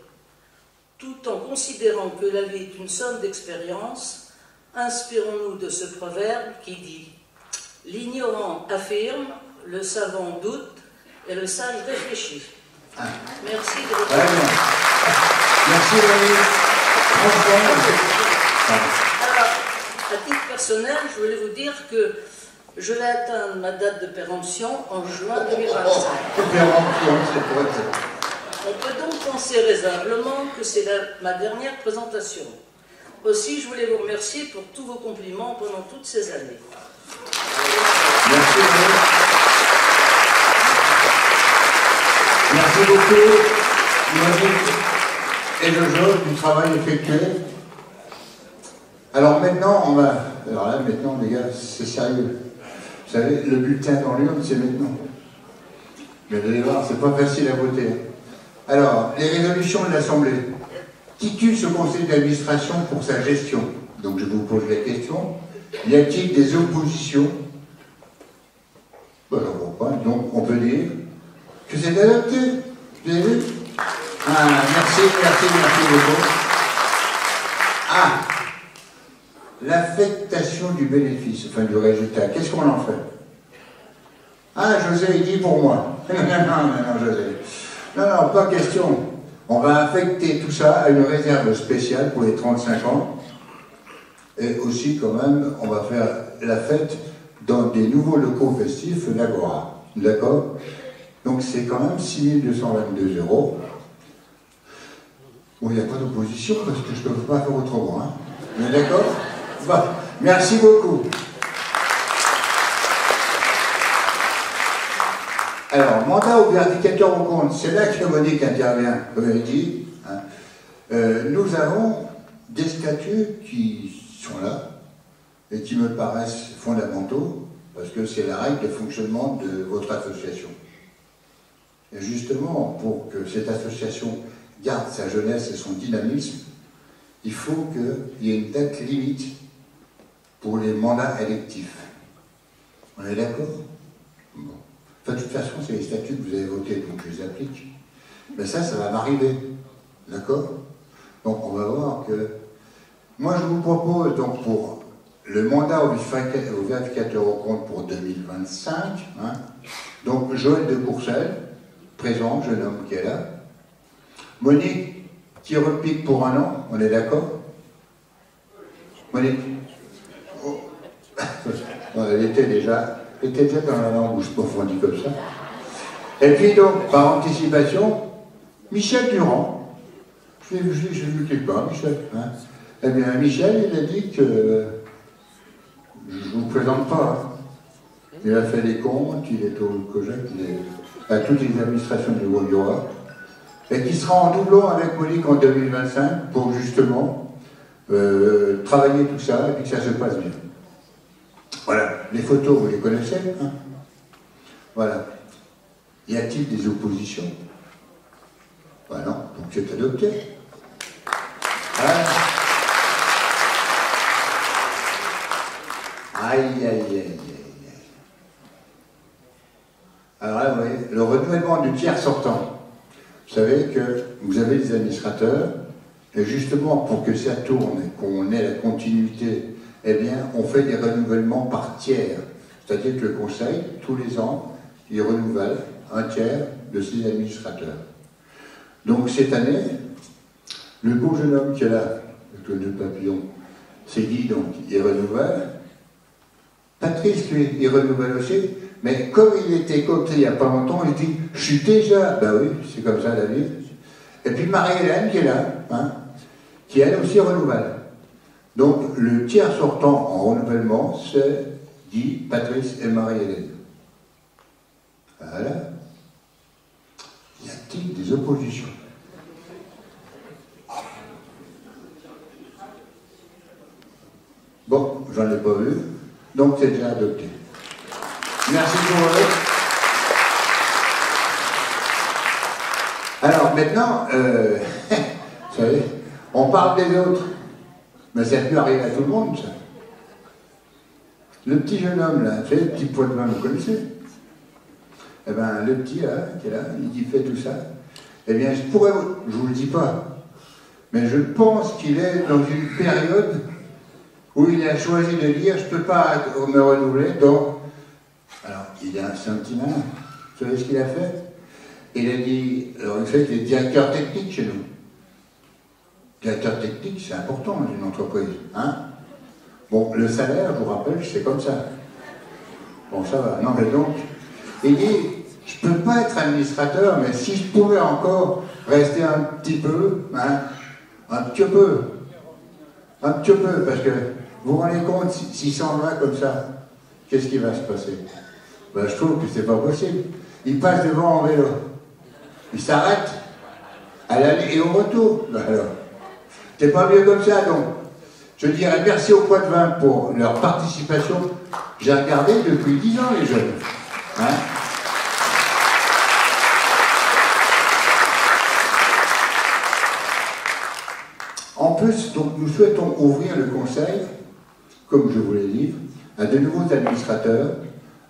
Tout en considérant que la vie est une somme d'expériences, inspirons-nous de ce proverbe qui dit « L'ignorant affirme, le savant doute et le sage réfléchit ». Merci de votre attention. Merci, Alors, à titre personnel, je voulais vous dire que je vais atteindre ma date de péremption en juin 2025. On peut donc penser raisonnablement que c'est ma dernière présentation. Aussi, je voulais vous remercier pour tous vos compliments pendant toutes ces années. Merci. Merci beaucoup, Monique et Jojo, du travail effectué. Alors maintenant, maintenant, les gars, c'est sérieux. Vous savez, le bulletin dans l'urne, c'est maintenant. Mais vous allez voir, c'est pas facile à voter. Alors, les résolutions de l'Assemblée. Qui tue ce conseil d'administration pour sa gestion? Donc je vous pose la question. Y a-t-il des oppositions? Ben, j'en vois pas. Donc on peut dire que c'est adopté. Vous avez vu? Merci beaucoup. L'affectation du bénéfice, enfin du résultat. Qu'est-ce qu'on en fait? José, il dit pour moi. Non, José. Non, pas question. On va affecter tout ça à une réserve spéciale pour les 35 ans. Et aussi, quand même, on va faire la fête dans des nouveaux locaux festifs d'Agora. D'accord? Donc c'est quand même 6 222 €. Bon, il n'y a pas d'opposition parce que je ne peux pas faire autrement. Hein. On est d'accord? Bon, merci beaucoup. Alors, mandat au vérificateur au compte, c'est là que Monique intervient, comme elle dit. Hein. Nous avons des statuts qui sont là et qui me paraissent fondamentaux parce que c'est la règle de fonctionnement de votre association. Et justement, pour que cette association garde sa jeunesse et son dynamisme, il faut qu'il y ait une date limite pour les mandats électifs. On est d'accord? Bon. Enfin, de toute façon, c'est les statuts que vous avez votés, donc je les applique. Mais ça va m'arriver. D'accord? Donc, on va voir que... Moi, je vous propose, donc, pour le mandat au vérificateur au compte pour 2025, hein, donc, Joël de Courcelles, présent, jeune homme qui est là. Monique, qui repique pour 1 an, on est d'accord? Monique? Oh. Elle était déjà dans la langue où je m'enfondis comme ça. Et puis donc, par anticipation, Michel Durand. Je l'ai vu quelque part, Michel. Hein. Eh bien, Michel, il a dit que je ne vous présente pas. Hein. Il a fait les comptes, il est au COJEC, il est à toutes les administrations du Gauguin, et qui sera en doublon avec Monique en 2025 pour justement travailler tout ça et puis que ça se passe bien. Voilà, les photos, vous les connaissez, hein? Voilà. Y a-t-il des oppositions? Ben non, donc c'est adopté. Aïe. Alors là, vous voyez, le renouvellement du tiers sortant. Vous savez que vous avez des administrateurs, et justement pour que ça tourne et qu'on ait la continuité, eh bien, on fait des renouvellements par tiers. C'est-à-dire que le conseil, tous les ans, il renouvelle un tiers de ses administrateurs. Donc cette année, le beau jeune homme qui est là, avec le nœud papillon, c'est Guy, donc il renouvelle. Patrice, lui, il renouvelle aussi. Mais comme il était coopté il n'y a pas longtemps, il dit « Je suis déjà... » Ben oui, c'est comme ça la vie. Et puis Marie-Hélène qui est là, hein, qui elle aussi renouvelle. Donc, le tiers sortant en renouvellement, c'est, dit Patrice et Marie-Hélène. Voilà. Y a-t-il des oppositions? Bon, j'en ai pas vu, donc c'est déjà adopté. Merci pour eux. Alors maintenant, vous savez, on parle des autres, mais ça peut arriver à tout le monde, ça. Le petit jeune homme, là, tu sais, le petit Poitvin, vous connaissez? Eh bien, le petit, là, qui est là, il fait tout ça. Eh bien, je vous le dis pas, mais je pense qu'il est dans une période où il a choisi de dire, je ne peux pas me renouveler, donc... Alors, il a un sentiment, vous savez ce qu'il a fait? Il a dit, alors il fait qu'il est directeur technique chez nous. Directeur technique, c'est important dans une entreprise, hein? Bon, le salaire, je vous rappelle, c'est comme ça. Bon, ça va. Non, mais donc, il dit, je ne peux pas être administrateur, mais si je pouvais encore rester un petit peu, hein, un petit peu, parce que vous vous rendez compte, s'il s'en va comme ça, qu'est-ce qui va se passer? Ben, je trouve que c'est pas possible. Il passe devant en vélo. Il s'arrête à l'aller et au retour. Ben alors, c'est pas mieux comme ça, donc. Je dirais merci aux Poitvin pour leur participation. J'ai regardé depuis 10 ans les jeunes. Hein? En plus, donc, nous souhaitons ouvrir le conseil, comme je vous l'ai dit, à de nouveaux administrateurs.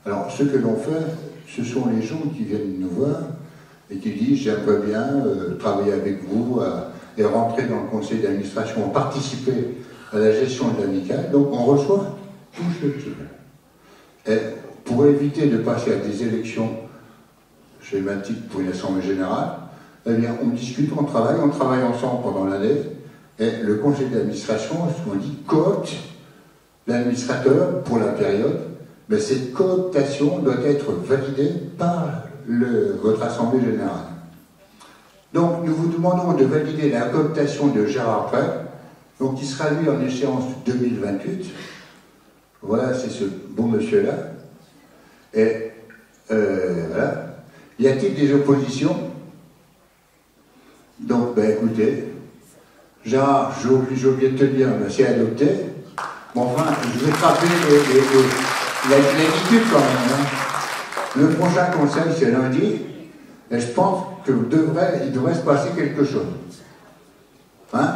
Alors, ce que l'on fait, ce sont les gens qui viennent nous voir et qui disent « j'aimerais bien travailler avec vous et rentrer dans le conseil d'administration, participer à la gestion de l'amicale ». Donc, on reçoit tout ce qu'ils veulent. Et pour éviter de passer à des élections schématiques pour une assemblée générale, eh bien, on discute, on travaille ensemble pendant l'année, et le conseil d'administration, ce qu'on dit, coopte l'administrateur pour la période, mais cette cooptation doit être validée par votre assemblée générale. Donc, nous vous demandons de valider la cooptation de Gérard Prey, donc qui sera lui en échéance 2028. Voilà, c'est ce beau monsieur-là. Et voilà. Y a-t-il des oppositions? Donc, ben écoutez, Gérard, j'ai oublié de te dire, c'est adopté. Bon, enfin, je vais te rappeler l'attitude quand même. Hein. Le prochain conseil, c'est lundi, et je pense qu'il devrait se passer quelque chose. Hein?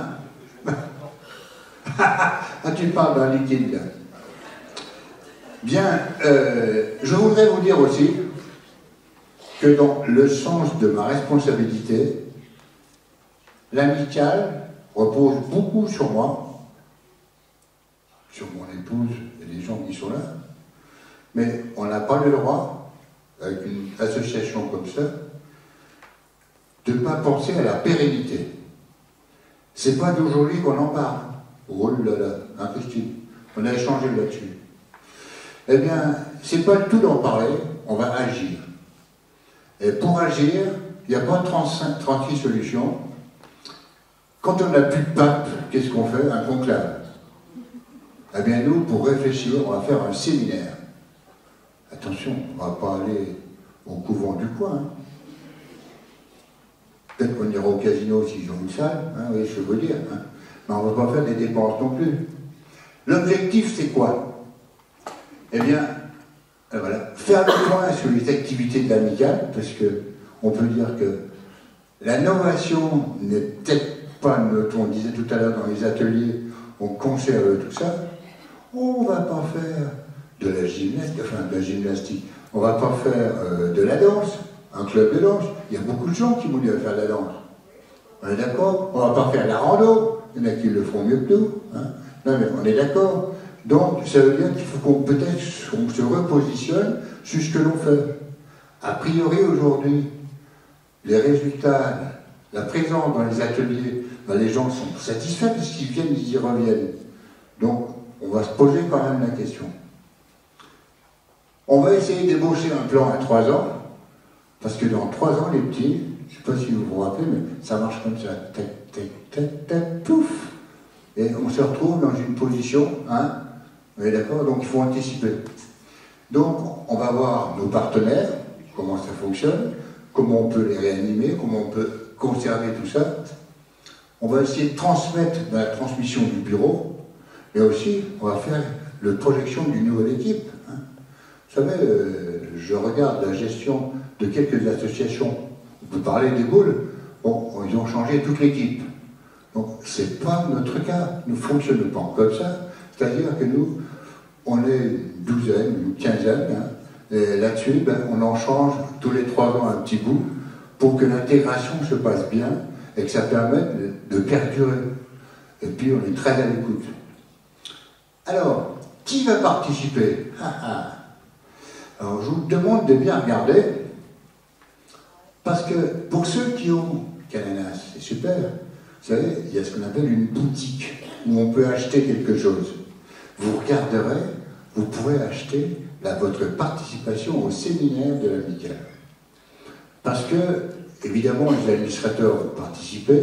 Ah, tu parles d'un liquide, là. Bien, je voudrais vous dire aussi que dans le sens de ma responsabilité, l'amicale repose beaucoup sur moi, sur mon épouse et les gens qui sont là, mais on n'a pas le droit, avec une association comme ça, de ne pas penser à la pérennité. C'est pas d'aujourd'hui qu'on en parle. Oh là là, hein, Christine, on a échangé là-dessus. Eh bien, c'est pas le tout d'en parler, on va agir. Et pour agir, il n'y a pas 36 solutions. Quand on n'a plus de pape, qu'est-ce qu'on fait? Un conclave. Eh bien, nous, pour réfléchir, on va faire un séminaire. Attention, on ne va pas aller au couvent du coin. Hein. Peut-être qu'on ira au casino s'ils ont une salle, hein, oui, je veux dire. Hein. Mais on ne va pas faire des dépenses non plus. L'objectif, c'est quoi? Eh bien, voilà, faire le point sur les activités de l'amicale, parce qu'on peut dire que la novation n'est peut-être pas, on disait tout à l'heure dans les ateliers, on conserve tout ça. On ne va pas faire de la gymnastique, on ne va pas faire de la danse, un club de danse. Il y a beaucoup de gens qui voulaient faire de la danse. On est d'accord? On ne va pas faire la rando, il y en a qui le feront mieux que nous. Hein? Non mais on est d'accord. Donc ça veut dire qu'il faut qu'on peut-être se repositionne sur ce que l'on fait. A priori aujourd'hui, les résultats, la présence dans les ateliers, ben, les gens sont satisfaits parce qu'ils viennent, ils y reviennent. Donc on va se poser quand même la question. On va essayer d'ébaucher un plan à 3 ans, parce que dans 3 ans, les petits, je ne sais pas si vous vous rappelez, mais ça marche comme ça. Tac, tac, tac, tac, pouf. Et on se retrouve dans une position, hein, vous êtes d'accord? Donc il faut anticiper. Donc on va voir nos partenaires, comment ça fonctionne, comment on peut les réanimer, comment on peut conserver tout ça. On va essayer de transmettre dans la transmission du bureau, mais aussi on va faire la projection d'une nouvelle équipe. Hein. Vous savez, je regarde la gestion de quelques associations, on peut parler des boules, bon, ils ont changé toute l'équipe. Donc c'est pas notre cas, nous ne fonctionnons pas comme ça, c'est-à-dire que nous, on est une douzaine, une quinzaine, hein, et là-dessus, ben, on en change tous les 3 ans un petit bout pour que l'intégration se passe bien et que ça permette de perdurer. Et puis on est très à l'écoute. Alors, qui va participer? Alors je vous demande de bien regarder, parce que pour ceux qui ont Cananas, c'est super, vous savez, il y a ce qu'on appelle une boutique où on peut acheter quelque chose. Vous regarderez, vous pourrez acheter votre participation au séminaire de l'amicale. Parce que, évidemment, les administrateurs vont participer,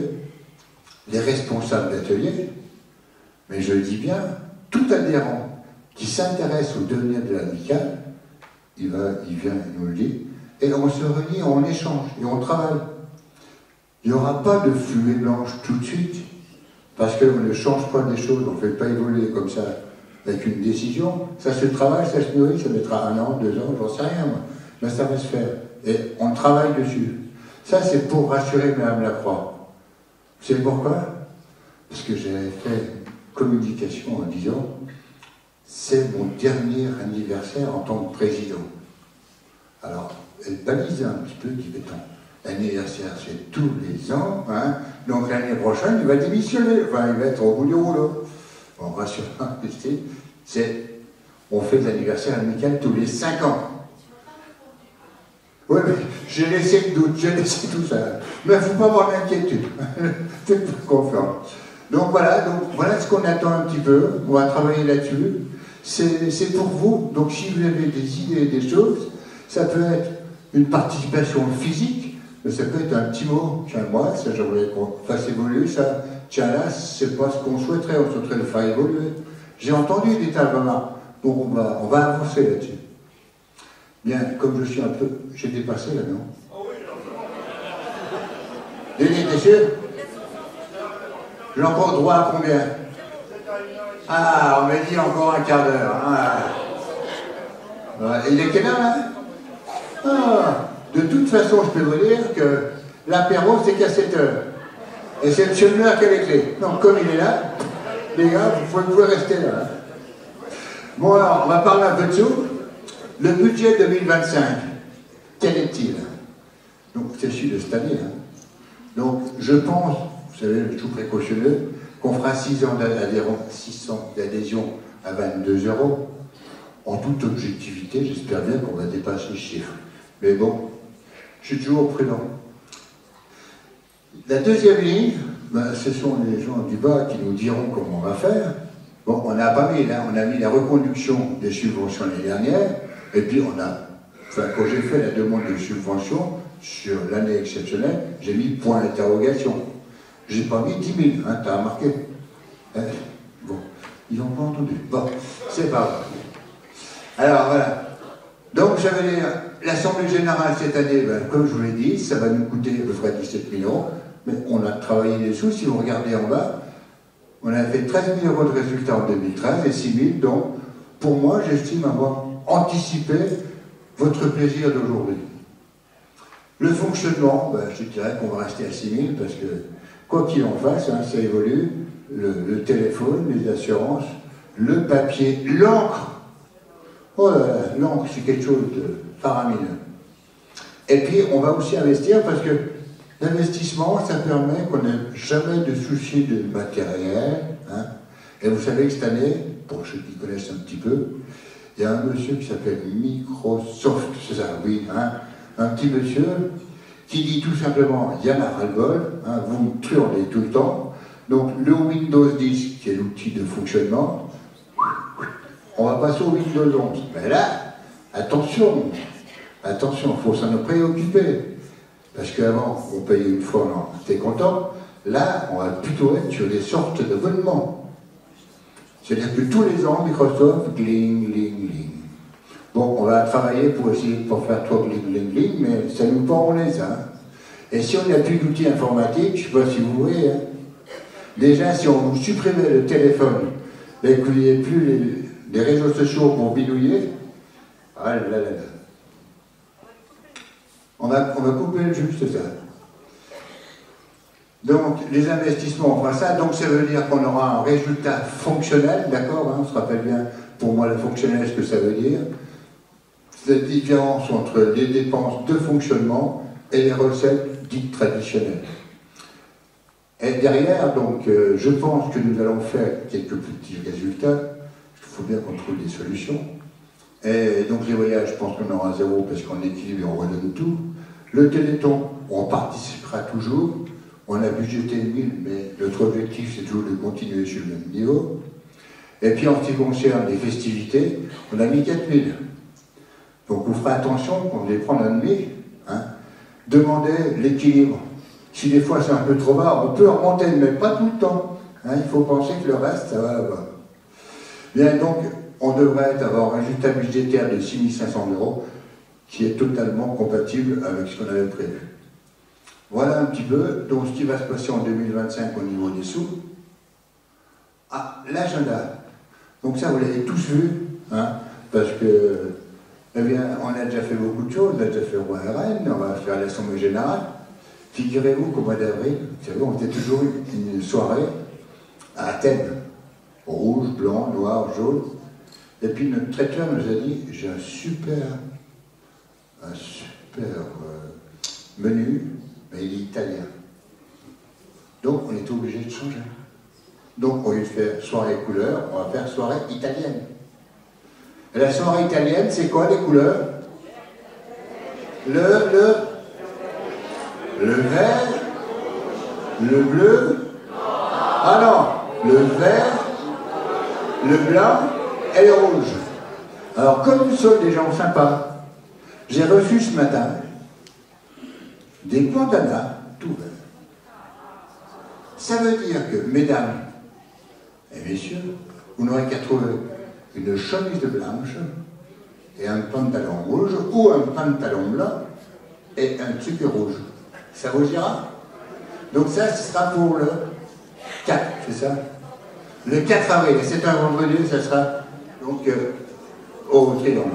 les responsables d'atelier, mais je le dis bien, tout adhérent qui s'intéresse au devenir de l'amicale, il vient, il nous le dit, et on se réunit, on échange et on travaille. Il n'y aura pas de fumée blanche tout de suite, parce qu'on ne change pas des choses, on ne fait pas évoluer comme ça avec une décision. Ça se travaille, ça se nourrit, ça mettra 1 an, 2 ans, j'en sais rien moi. Mais ça va se faire. Et on travaille dessus. Ça, c'est pour rassurer Mme Lacroix. Vous savez pourquoi? Parce que j'avais fait une communication en disant c'est mon dernier anniversaire en tant que président. Alors, elle balise un petit peu, dit béton. L'anniversaire, c'est tous les ans, hein, donc l'année prochaine, il va démissionner, enfin, il va être au bout du rouleau. Bon, rassurant, on fait l'anniversaire amical tous les 5 ans. Oui, mais j'ai laissé le doute, j'ai laissé tout ça. Mais il ne faut pas avoir d'inquiétude. Faites confiance. Donc voilà ce qu'on attend un petit peu. On va travailler là-dessus. C'est pour vous. Donc si vous avez des idées, des choses, ça peut être une participation physique, mais ça peut être un petit mot. Tiens, moi, ça, j'aimerais qu'on fasse évoluer ça. Tiens, là, c'est pas ce qu'on souhaiterait. On souhaiterait le faire évoluer. J'ai entendu des tas de remarques. Donc on va avancer là-dessus. Bien, comme je suis un peu... J'ai dépassé là, non? Denis, t'es sûr? J'ai encore droit à combien? Ah, on m'a dit encore un quart d'heure. Ah. Il est quelle heure, là? Ah, de toute façon, je peux vous dire que l'apéro, c'est qu'à 7 heures. Et c'est M. le maire qui a les clés. Donc, comme il est là, les gars, vous pouvez rester là. Hein. Bon, alors, on va parler un peu de sous. Le budget 2025, quel est-il? Donc, c'est celui de cette année. Hein. Donc, je pense, vous savez, tout précautionneux, qu'on fera 600 d'adhésion à 22 €. En toute objectivité, j'espère bien qu'on va dépasser ce chiffre. Mais bon, je suis toujours prudent. La deuxième ligne, ben, ce sont les gens du bas qui nous diront comment on va faire. Bon, on n'a pas mis, là, on a mis la reconduction des subventions l'année dernière, et puis on a, enfin, quand j'ai fait la demande de subvention sur l'année exceptionnelle, j'ai mis point d'interrogation. J'ai pas mis 10 000, hein, t'as remarqué? Bon, ils n'ont pas entendu. Bon, c'est pas grave. Alors voilà. Donc j'avais l'Assemblée Générale cette année, ben, comme je vous l'ai dit, ça va nous coûter à peu près 17 000 €, mais on a travaillé les sous, si vous regardez en bas, on a fait 13 000 € de résultats en 2013 et 6 000, donc pour moi j'estime avoir anticipé votre plaisir d'aujourd'hui. Le fonctionnement, ben, je dirais qu'on va rester à 6 000 parce que quoi qu'il en fasse, hein, ça évolue, le téléphone, les assurances, le papier, l'encre. Oh là là, l'encre, c'est quelque chose de faramineux. Et puis, on va aussi investir parce que l'investissement, ça permet qu'on n'ait jamais de soucis de matériel. Hein. Et vous savez que cette année, pour ceux qui connaissent un petit peu, il y a un monsieur qui s'appelle Microsoft, c'est ça, oui, hein, un petit monsieur qui dit tout simplement, il y en a ras-le-bol, hein, vous me truandez tout le temps. Donc, le Windows 10, qui est l'outil de fonctionnement, on va passer au Windows 11. Mais là, attention, attention, il faut s'en préoccuper. Parce qu'avant, on payait une fois, on était content. Là, on va plutôt être sur des sortes d'abonnements. C'est-à-dire que tous les ans, Microsoft, gling, gling, gling. Bon, on va travailler pour essayer pour faire trop gling, gling, gling, mais ça nous pend au nez, ça. Hein. Et si on n'a plus d'outils informatiques, je ne sais pas si vous voyez, hein, déjà, si on vous supprimait le téléphone et que vous n'ayez plus les réseaux sociaux pour bidouiller, ah là là là. On va couper juste ça. Donc, les investissements, on fera ça. Donc, ça veut dire qu'on aura un résultat fonctionnel, d'accord, hein, on se rappelle bien, pour moi, le fonctionnel, ce que ça veut dire. Cette différence entre les dépenses de fonctionnement et les recettes dites traditionnelles. Et derrière, donc, je pense que nous allons faire quelques petits résultats. Il faut bien qu'on trouve des solutions. Et donc, les voyages, je pense qu'on aura zéro parce qu'on équilibre et on redonne tout. Le Téléthon, on participera toujours. On a budgété 1000, mais notre objectif, c'est toujours de continuer sur le même niveau. Et puis, en ce qui concerne les festivités, on a mis 4000. Donc, vous ferez attention quand vous allez prendre un demi. Hein, demandez l'équilibre. Si des fois c'est un peu trop bas, on peut remonter, mais pas tout le temps. Hein, il faut penser que le reste, ça va là-bas. Bien, donc, on devrait avoir un résultat budgétaire de 6500 €, qui est totalement compatible avec ce qu'on avait prévu. Voilà un petit peu donc ce qui va se passer en 2025 au niveau des sous. Ah, l'agenda. Donc ça, vous l'avez tous vu, hein, parce que, eh bien, on a déjà fait beaucoup de choses. On a déjà fait le roi RN, on va faire l'Assemblée Générale. Figurez-vous qu'au mois d'avril, vous savez, on était toujours une soirée à Athènes. Rouge, blanc, noir, jaune. Et puis notre traiteur nous a dit, j'ai un super menu, mais il est italien. Donc on était obligé de changer. Donc au lieu de faire soirée couleur, on va faire soirée italienne. Et la soirée italienne, c'est quoi les couleurs? Le vert, le bleu, ah non, le vert, le blanc et le rouge. Alors comme nous sommes des gens sympas, j'ai reçu ce matin des bandanas tout verts. Ça veut dire que, mesdames et messieurs, vous n'aurez qu'à trouver une chemise blanche et un pantalon rouge ou un pantalon blanc et un truc rouge. Ça vous ira? Donc ça, ce sera pour le 4, c'est ça? Le 4 avril, c'est un vendredi, ça sera donc au Triangle.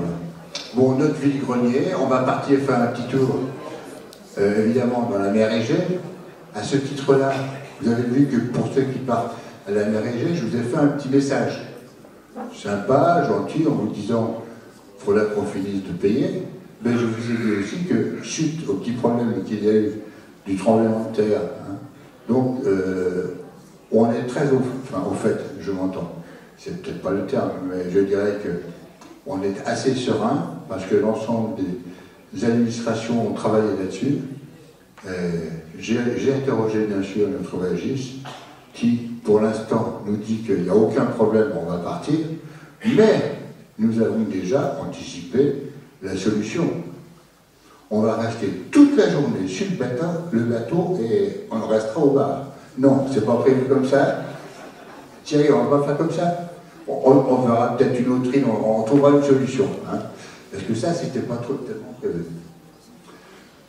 Bon, notre vide-grenier, on va partir faire un petit tour, évidemment, dans la mer Égée. À ce titre-là, vous avez vu que pour ceux qui partent à la mer Égée, je vous ai fait un petit message. Sympa, gentil, en vous disant, il faudra qu'on finisse de payer. Mais je vous ai dit aussi que, suite au petit problème qu'il y a eu du tremblement de terre, hein, donc on est très au fait, je m'entends. C'est peut-être pas le terme, mais je dirais qu'on est assez serein, parce que l'ensemble des administrations ont travaillé là-dessus. J'ai interrogé bien sûr notre régis, qui pour l'instant nous dit qu'il n'y a aucun problème, on va partir, mais nous avons déjà anticipé la solution. On va rester toute la journée sur le bateau et on restera au bar. Non, c'est pas prévu comme ça. Thierry, on va pas faire comme ça. On verra peut-être une autre île, on trouvera une solution. Hein, parce que ça, c'était pas trop tellement prévu.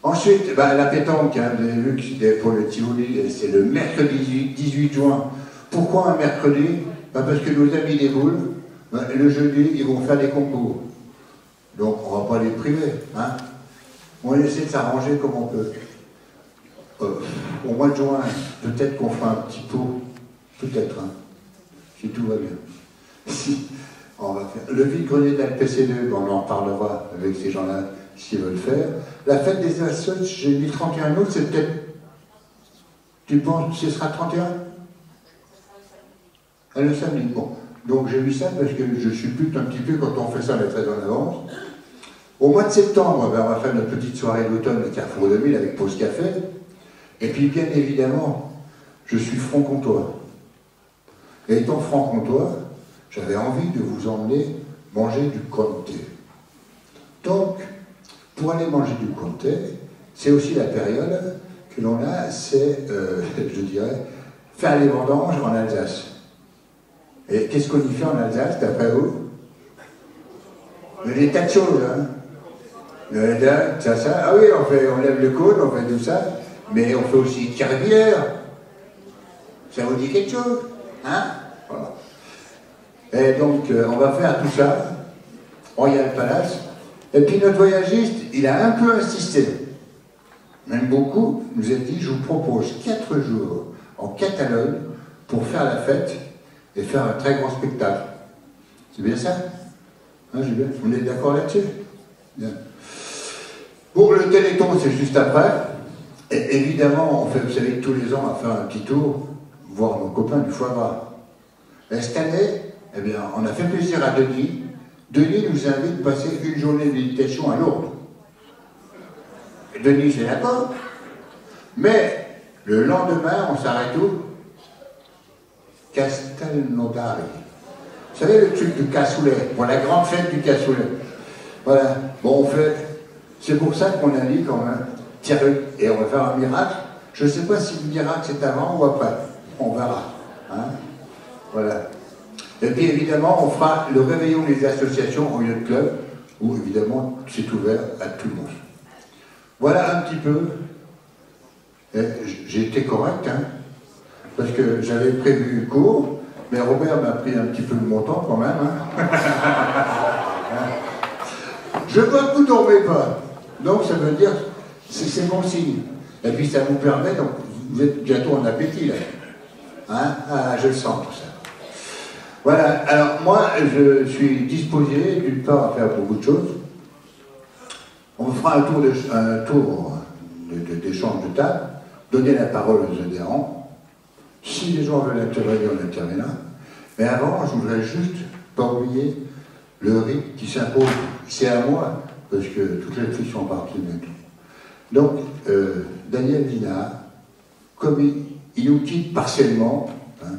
Ensuite, la pétanque, hein, vous avez vu que c'était pour le Tivoli, c'est le mercredi 18 juin. Pourquoi un mercredi? Parce que nos amis des boules, le jeudi, ils vont faire des concours. Donc, on ne va pas les priver. Hein. On va essayer de s'arranger comme on peut. Au mois de juin, peut-être qu'on fera un petit pot. Peut-être, hein, si tout va bien. Si, on va faire. Le vide-grenier de la PC2, on en parlera avec ces gens-là, s'ils veulent faire. La fête des associations, j'ai mis 31 août, c'est peut-être... Tu penses que ce sera 31? Ah, le samedi, bon. Donc j'ai vu ça parce que je suppute un petit peu quand on fait ça, mais très en avance. Au mois de septembre, on va faire notre petite soirée d'automne de Carrefour 2000 avec Pause Café. Et puis bien évidemment, je suis franc-comtois. Et étant franc-comtois, j'avais envie de vous emmener manger du comté. Donc, pour aller manger du comté, c'est aussi la période que l'on a, c'est, je dirais, faire les vendanges en Alsace. Et qu'est-ce qu'on y fait en Alsace, d'après vous? Il y a des tas de choses, hein. Ça. Ah oui, on lève le cône, on fait tout ça, mais on fait aussi Carrière. Ça vous dit quelque chose? Hein? Voilà. Et donc, on va faire tout ça, Royal Palace. Et puis notre voyagiste, il a un peu insisté, même beaucoup, nous a dit, je vous propose 4 jours en Catalogne pour faire la fête et faire un très grand spectacle. C'est bien ça? Hein, Julien? On est d'accord là-dessus? Bien. Pour le Téléthon, c'est juste après. Et évidemment, on fait, vous savez, tous les ans, on va faire un petit tour, voir nos copains du foie gras. Et cette année, eh bien, on a fait plaisir à Denis. Denis nous invite à passer une journée de méditation à Lourdes. Et Denis, c'est d'accord. Mais le lendemain, on s'arrête où? Castelnaudary. Vous savez le truc du cassoulet, pour la grande fête du cassoulet. Voilà. Bon, on fait. C'est pour ça qu'on a dit quand même, tiens, et on va faire un miracle. Je ne sais pas si le miracle c'est avant ou après. On verra. Hein? Voilà. Et puis évidemment, on fera le réveillon des associations au yacht club, où évidemment c'est ouvert à tout le monde. Voilà un petit peu. J'ai été correct, hein, parce que j'avais prévu court, mais Robert m'a pris un petit peu de mon temps quand même. Hein. Je vois que vous ne dormez pas, donc ça veut dire c'est bon signe. Et puis ça vous permet, donc vous êtes bientôt en appétit là. Hein? Ah, je le sens tout ça. Voilà, alors moi je suis disposé d'une part à faire beaucoup de choses. On fera un tour d'échange de table, donner la parole aux adhérents. Si les gens veulent intervenir, on interviendra. Mais avant, je voudrais juste pas oublier le rite qui s'impose. C'est à moi, parce que toutes les filles sont parties maintenant. Donc, Daniel Dinard, comme il nous quitte partiellement, hein,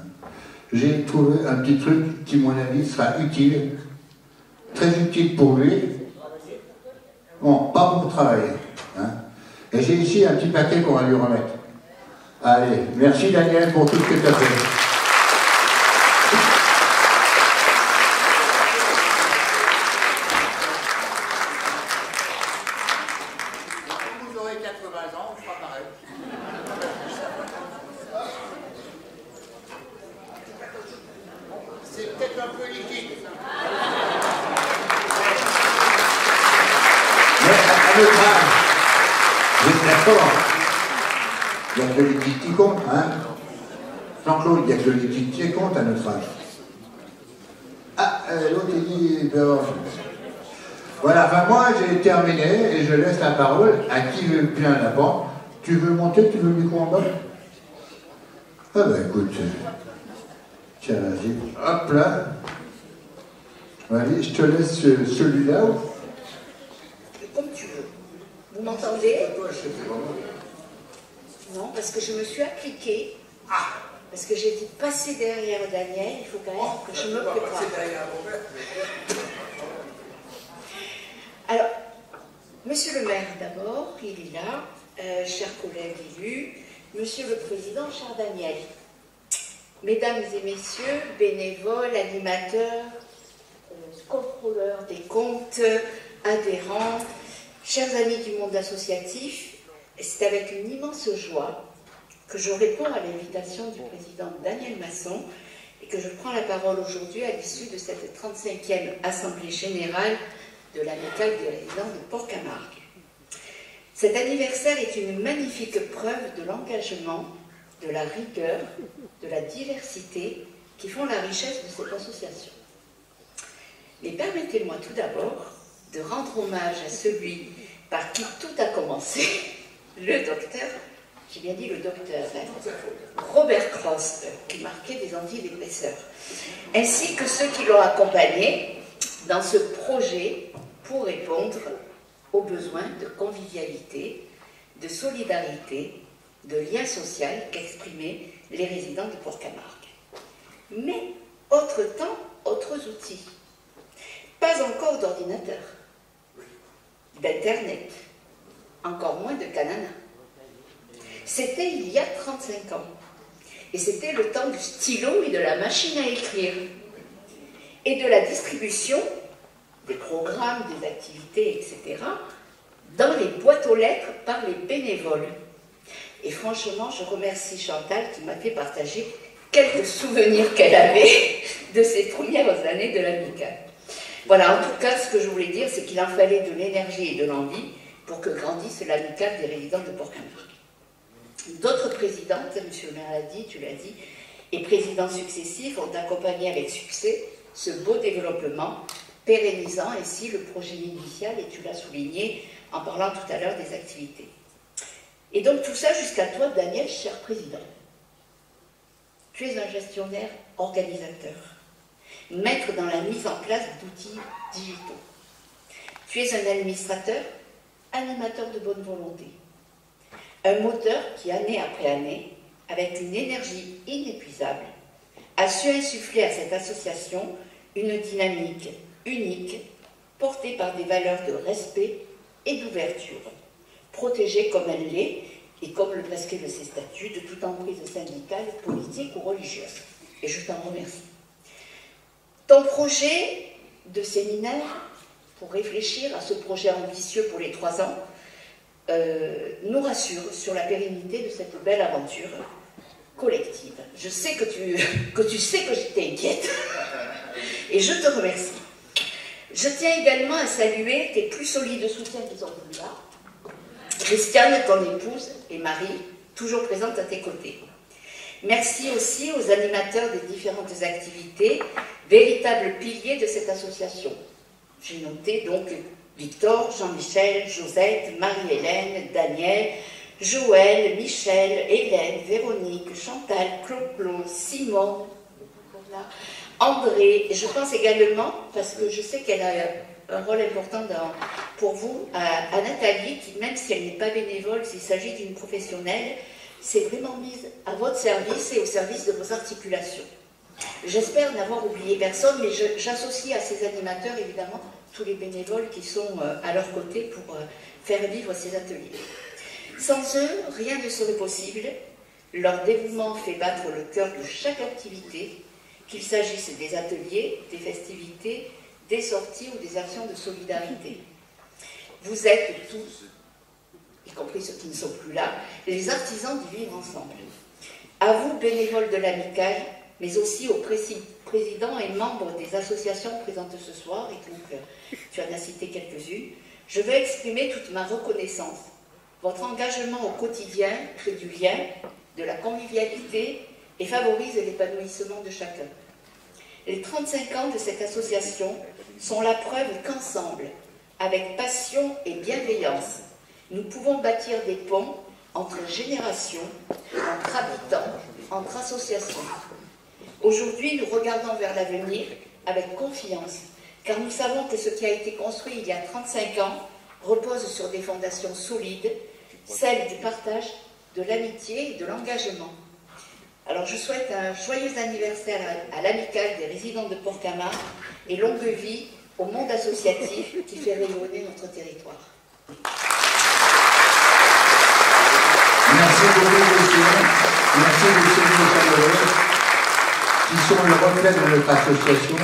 j'ai trouvé un petit truc qui, à mon avis, sera utile, très utile pour lui. Bon, pas pour travailler. Hein. Et j'ai ici un petit paquet qu'on va lui remettre. Allez, merci Daniel pour tout ce que tu as fait. Vous aurez 80 ans, on fera pareil. C'est peut-être un peu liquide. Mais à notre âge, vous êtes d'accord? Il y a que le liquide qui compte, hein? Jean-Claude, il n'y a que le liquide qui compte à notre âge. Ah, l'autre il dit... Voilà, enfin moi j'ai terminé et je laisse la parole à qui veut bien là-bas. Tu veux monter, tu veux le micro en bas? Ah ben écoute, tiens, vas-y, hop là. Allez, je te laisse celui-là. Comme tu veux. Vous m'entendez? Non, parce que je me suis appliquée. Parce que j'ai dit passer derrière Daniel, il faut quand même que je me prépare. Alors, monsieur le maire d'abord, il est là, chers collègues élus, monsieur le président, cher Daniel, mesdames et messieurs, bénévoles, animateurs, contrôleurs des comptes, adhérents, chers amis du monde associatif, c'est avec une immense joie que je réponds à l'invitation du président Daniel Masson et que je prends la parole aujourd'hui à l'issue de cette 35e Assemblée Générale de l'Amicale des résidents de Port-Camargue. Cet anniversaire est une magnifique preuve de l'engagement, de la rigueur, de la diversité qui font la richesse de cette association. Mais permettez-moi tout d'abord de rendre hommage à celui par qui tout a commencé, le docteur, j'ai bien dit le docteur, hein, Robert Crost, qui marquait des antidépresseurs, ainsi que ceux qui l'ont accompagné dans ce projet pour répondre aux besoins de convivialité, de solidarité, de lien social qu'exprimaient les résidents de Port-Camargue. Mais, autre temps, autres outils. Pas encore d'ordinateur, d'Internet, encore moins de Canana. C'était il y a 35 ans. Et c'était le temps du stylo et de la machine à écrire. Et de la distribution des programmes, des activités, etc., dans les boîtes aux lettres par les bénévoles. Et franchement, je remercie Chantal qui m'a fait partager quelques souvenirs qu'elle avait de ses premières années de l'amicale. Voilà, en tout cas, ce que je voulais dire, c'est qu'il en fallait de l'énergie et de l'envie pour que grandisse l'amicale des résidents de Port-Camargue. D'autres présidentes, M. le maire l'a dit, tu l'as dit, et présidents successifs ont accompagné avec succès ce beau développement, pérennisant ainsi le projet initial, et tu l'as souligné en parlant tout à l'heure des activités. Et donc tout ça jusqu'à toi, Daniel, cher président. Tu es un gestionnaire organisateur, maître dans la mise en place d'outils digitaux. Tu es un administrateur, animateur de bonne volonté. Un moteur qui, année après année, avec une énergie inépuisable, a su insuffler à cette association une dynamique unique, portée par des valeurs de respect et d'ouverture, protégée comme elle l'est, et comme le prescrivent ses statuts, de toute emprise syndicale, politique ou religieuse. Et je t'en remercie. Ton projet de séminaire, pour réfléchir à ce projet ambitieux pour les 3 ans, nous rassure sur la pérennité de cette belle aventure collective. Je sais que tu sais que j'étais inquiète, et je te remercie. Je tiens également à saluer tes plus solides soutiens qui sont plus là, Christiane, ton épouse, et Marie, toujours présentes à tes côtés. Merci aussi aux animateurs des différentes activités, véritables piliers de cette association. J'ai noté donc Victor, Jean-Michel, Josette, Marie-Hélène, Daniel, Joël, Michel, Hélène, Véronique, Chantal, Claude, Simon, André. Et je pense également, parce que je sais qu'elle a un rôle important pour vous, à Nathalie, qui même si elle n'est pas bénévole, s'il s'agit d'une professionnelle, s'est vraiment mise à votre service et au service de vos articulations. J'espère n'avoir oublié personne, mais j'associe à ces animateurs, évidemment, tous les bénévoles qui sont à leur côté pour faire vivre ces ateliers. Sans eux, rien ne serait possible. Leur dévouement fait battre le cœur de chaque activité, qu'il s'agisse des ateliers, des festivités, des sorties ou des actions de solidarité. Vous êtes tous, y compris ceux qui ne sont plus là, les artisans du vivre ensemble. À vous, bénévoles de l'amicale, mais aussi aux présidents et membres des associations présentes ce soir, et donc tu en as cité quelques-unes, je veux exprimer toute ma reconnaissance. Votre engagement au quotidien crée du lien, de la convivialité et favorise l'épanouissement de chacun. Les 35 ans de cette association sont la preuve qu'ensemble, avec passion et bienveillance, nous pouvons bâtir des ponts entre générations, entre habitants, entre associations. Aujourd'hui, nous regardons vers l'avenir avec confiance, car nous savons que ce qui a été construit il y a 35 ans repose sur des fondations solides, celles du partage, de l'amitié et de l'engagement. Alors je souhaite un joyeux anniversaire à l'amicale des résidents de Port-Camargue et longue vie au monde associatif qui fait rayonner notre territoire. Merci beaucoup, monsieur. Merci, monsieur le chaleureux, qui sont le reflet de notre association.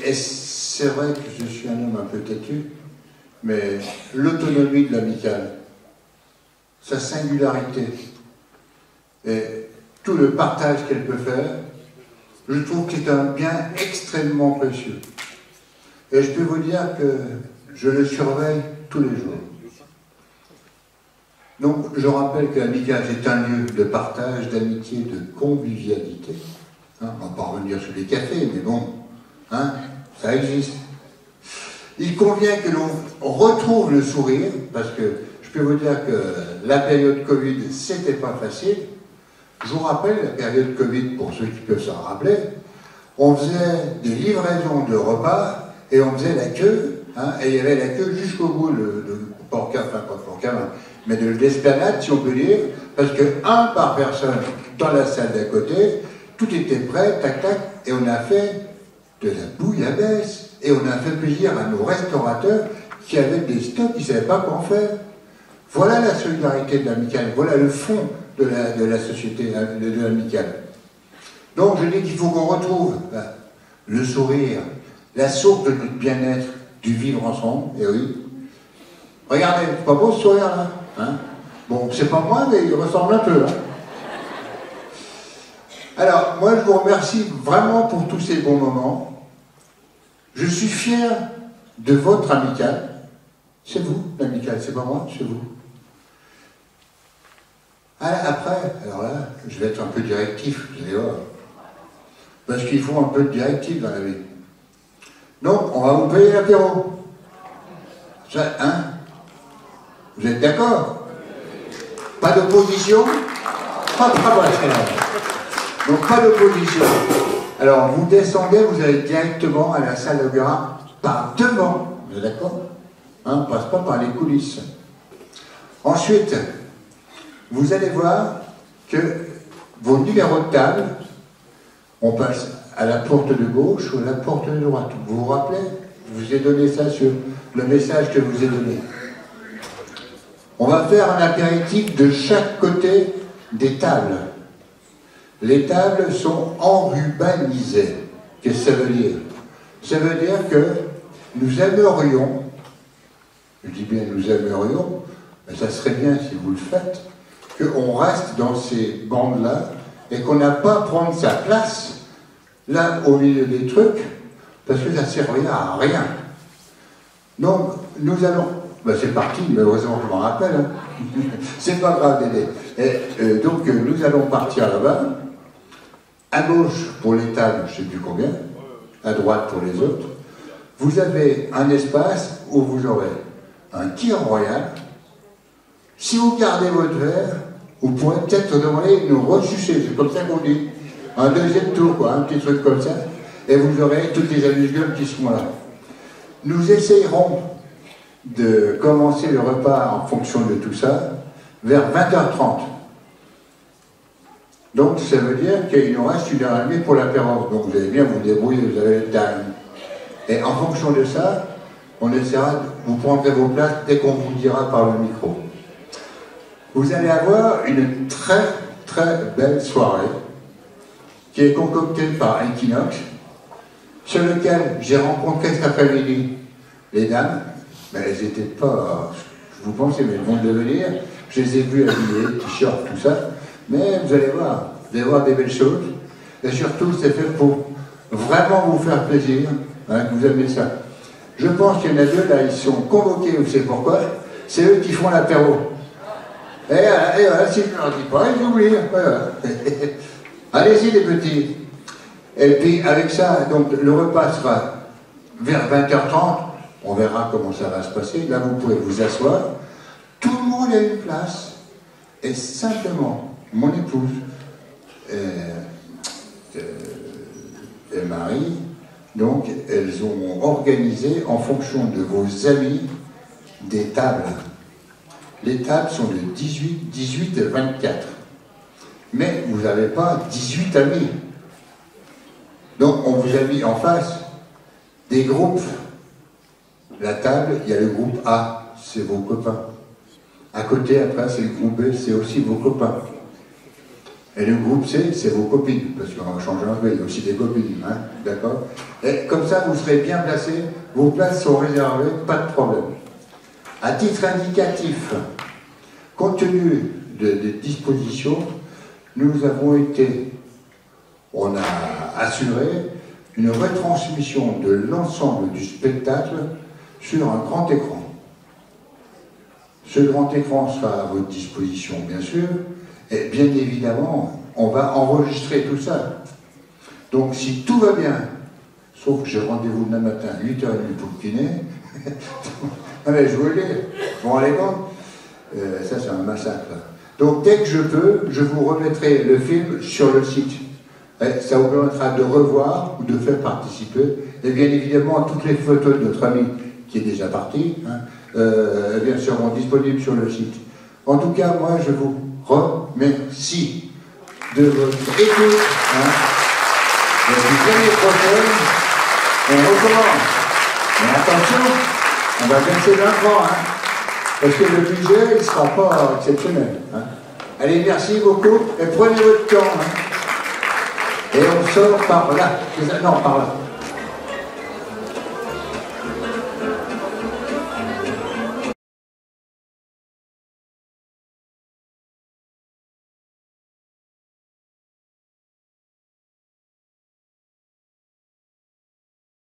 Et c'est vrai que je suis un homme un peu têtu, mais l'autonomie de l'amicale, sa singularité et tout le partage qu'elle peut faire, je trouve que c'est un bien extrêmement précieux. Et je peux vous dire que je le surveille tous les jours. Donc, je rappelle que l'amicale est un lieu de partage, d'amitié, de convivialité. Hein, on va pas revenir sur les cafés, mais bon, hein, ça existe. Il convient que l'on retrouve le sourire, parce que je peux vous dire que la période Covid, c'était pas facile. Je vous rappelle, la période Covid, pour ceux qui peuvent s'en rappeler, on faisait des livraisons de repas et on faisait la queue, hein, et il y avait la queue jusqu'au bout de Port-Camargue, enfin pas de Port-Camargue, mais de l'esplanade, si on peut dire, parce que un par personne dans la salle d'à côté, tout était prêt, tac tac, et on a fait de la bouillabaisse, et on a fait plaisir à nos restaurateurs qui avaient des stocks, qui ne savaient pas quoi en faire. Voilà la solidarité de l'amicale, voilà le fond de la société, de l'amicale. Donc je dis qu'il faut qu'on retrouve le sourire, la source de notre bien-être, du vivre ensemble, et oui. Regardez, c'est pas beau ce sourire là, hein? Bon, c'est pas moi, mais il ressemble un peu, hein. Alors, moi je vous remercie vraiment pour tous ces bons moments. Je suis fier de votre amicale. C'est vous, l'amicale, c'est pas moi, c'est vous. Après, alors là, je vais être un peu directif, vous allez voir. Parce qu'il faut un peu de directif dans la vie. Donc, on va vous payer l'apéro. Ça, hein? Vous êtes d'accord? Pas d'opposition? Pas de travail. Donc, pas d'opposition. Alors, vous descendez, vous allez directement à la salle de gras par devant. Vous êtes d'accord? Hein, on ne passe pas par les coulisses. Ensuite, vous allez voir que vos numéros de table, on passe à la porte de gauche ou à la porte de droite. Vous vous rappelez? Je vous ai donné ça sur le message que je vous ai donné. On va faire un apéritif de chaque côté des tables. Les tables sont enrubanisées. Qu'est-ce que ça veut dire? Ça veut dire que nous aimerions, je dis bien nous aimerions, mais ça serait bien si vous le faites, qu'on reste dans ces bandes-là et qu'on n'a pas à prendre sa place là au milieu des trucs parce que ça ne servira à rien. Donc nous allons, ben c'est parti, malheureusement je m'en rappelle, hein. C'est pas grave Dédé. Donc nous allons partir là-bas, à gauche pour les tables, je ne sais plus combien, à droite pour les autres. Vous avez un espace où vous aurez un tir royal. Si vous gardez votre verre, vous pourrez peut-être demander nous ressucer, c'est comme ça qu'on dit. Un deuxième tour, quoi, un petit truc comme ça, et vous aurez toutes les amuse-gueules qui seront là. Nous essayerons de commencer le repas en fonction de tout ça vers 20h30. Donc ça veut dire qu'il nous reste 1h30 pour l'apéro. Donc vous allez bien vous débrouiller, vous avez le time. Et en fonction de ça, on essaiera, vous prendrez vos places dès qu'on vous dira par le micro. Vous allez avoir une très très belle soirée qui est concoctée par Equinox, sur lequel j'ai rencontré cet après-midi les dames, mais elles n'étaient pas, vous pensez, mais elles vont devenir, je les ai vues habillées, t-shirt, tout ça, mais vous allez voir des belles choses, et surtout c'est fait pour vraiment vous faire plaisir, hein, que vous aimez ça. Je pense qu'il y en a deux là, ils sont convoqués, vous savez pourquoi? C'est eux qui font l'apéro. Et voilà, si je ne leur dis pas, ils oublient. Voilà. Allez-y les petits. Et puis avec ça, donc le repas sera vers 20h30. On verra comment ça va se passer. Là, vous pouvez vous asseoir. Tout le monde a une place. Et simplement, mon épouse et Marie, donc, elles ont organisé en fonction de vos amis des tables. Les tables sont de 18 et 24. Mais vous n'avez pas 18 amis. Donc on vous a mis en face des groupes. La table, il y a le groupe A, c'est vos copains. À côté, après, c'est le groupe B, c'est aussi vos copains. Et le groupe C, c'est vos copines, parce qu'on va changer un peu, il y a aussi des copines, hein, d'accord? Et comme ça, vous serez bien placés, vos places sont réservées, pas de problème. À titre indicatif, compte tenu des dispositions, on a assuré une retransmission de l'ensemble du spectacle sur un grand écran. Ce grand écran sera à votre disposition, bien sûr, et bien évidemment, on va enregistrer tout ça. Donc si tout va bien, sauf que j'ai rendez-vous demain matin à 8h30 pour le kiné, ah mais je vous le dis, vous rendez compte, ça c'est un massacre. Donc dès que je peux, je vous remettrai le film sur le site. Et ça vous permettra de revoir ou de faire participer. Et bien évidemment, toutes les photos de notre ami qui est déjà parti, hein, bien seront disponibles sur le site. En tout cas, moi je vous remercie de votre écoute. Hein. Et puis l'année prochaine, on recommence. Mais attention, on va baisser d'un cran, hein, parce que le budget ne sera pas exceptionnel. Hein. Allez, merci beaucoup, et prenez votre temps. Hein. Et on sort par là. Non, par là.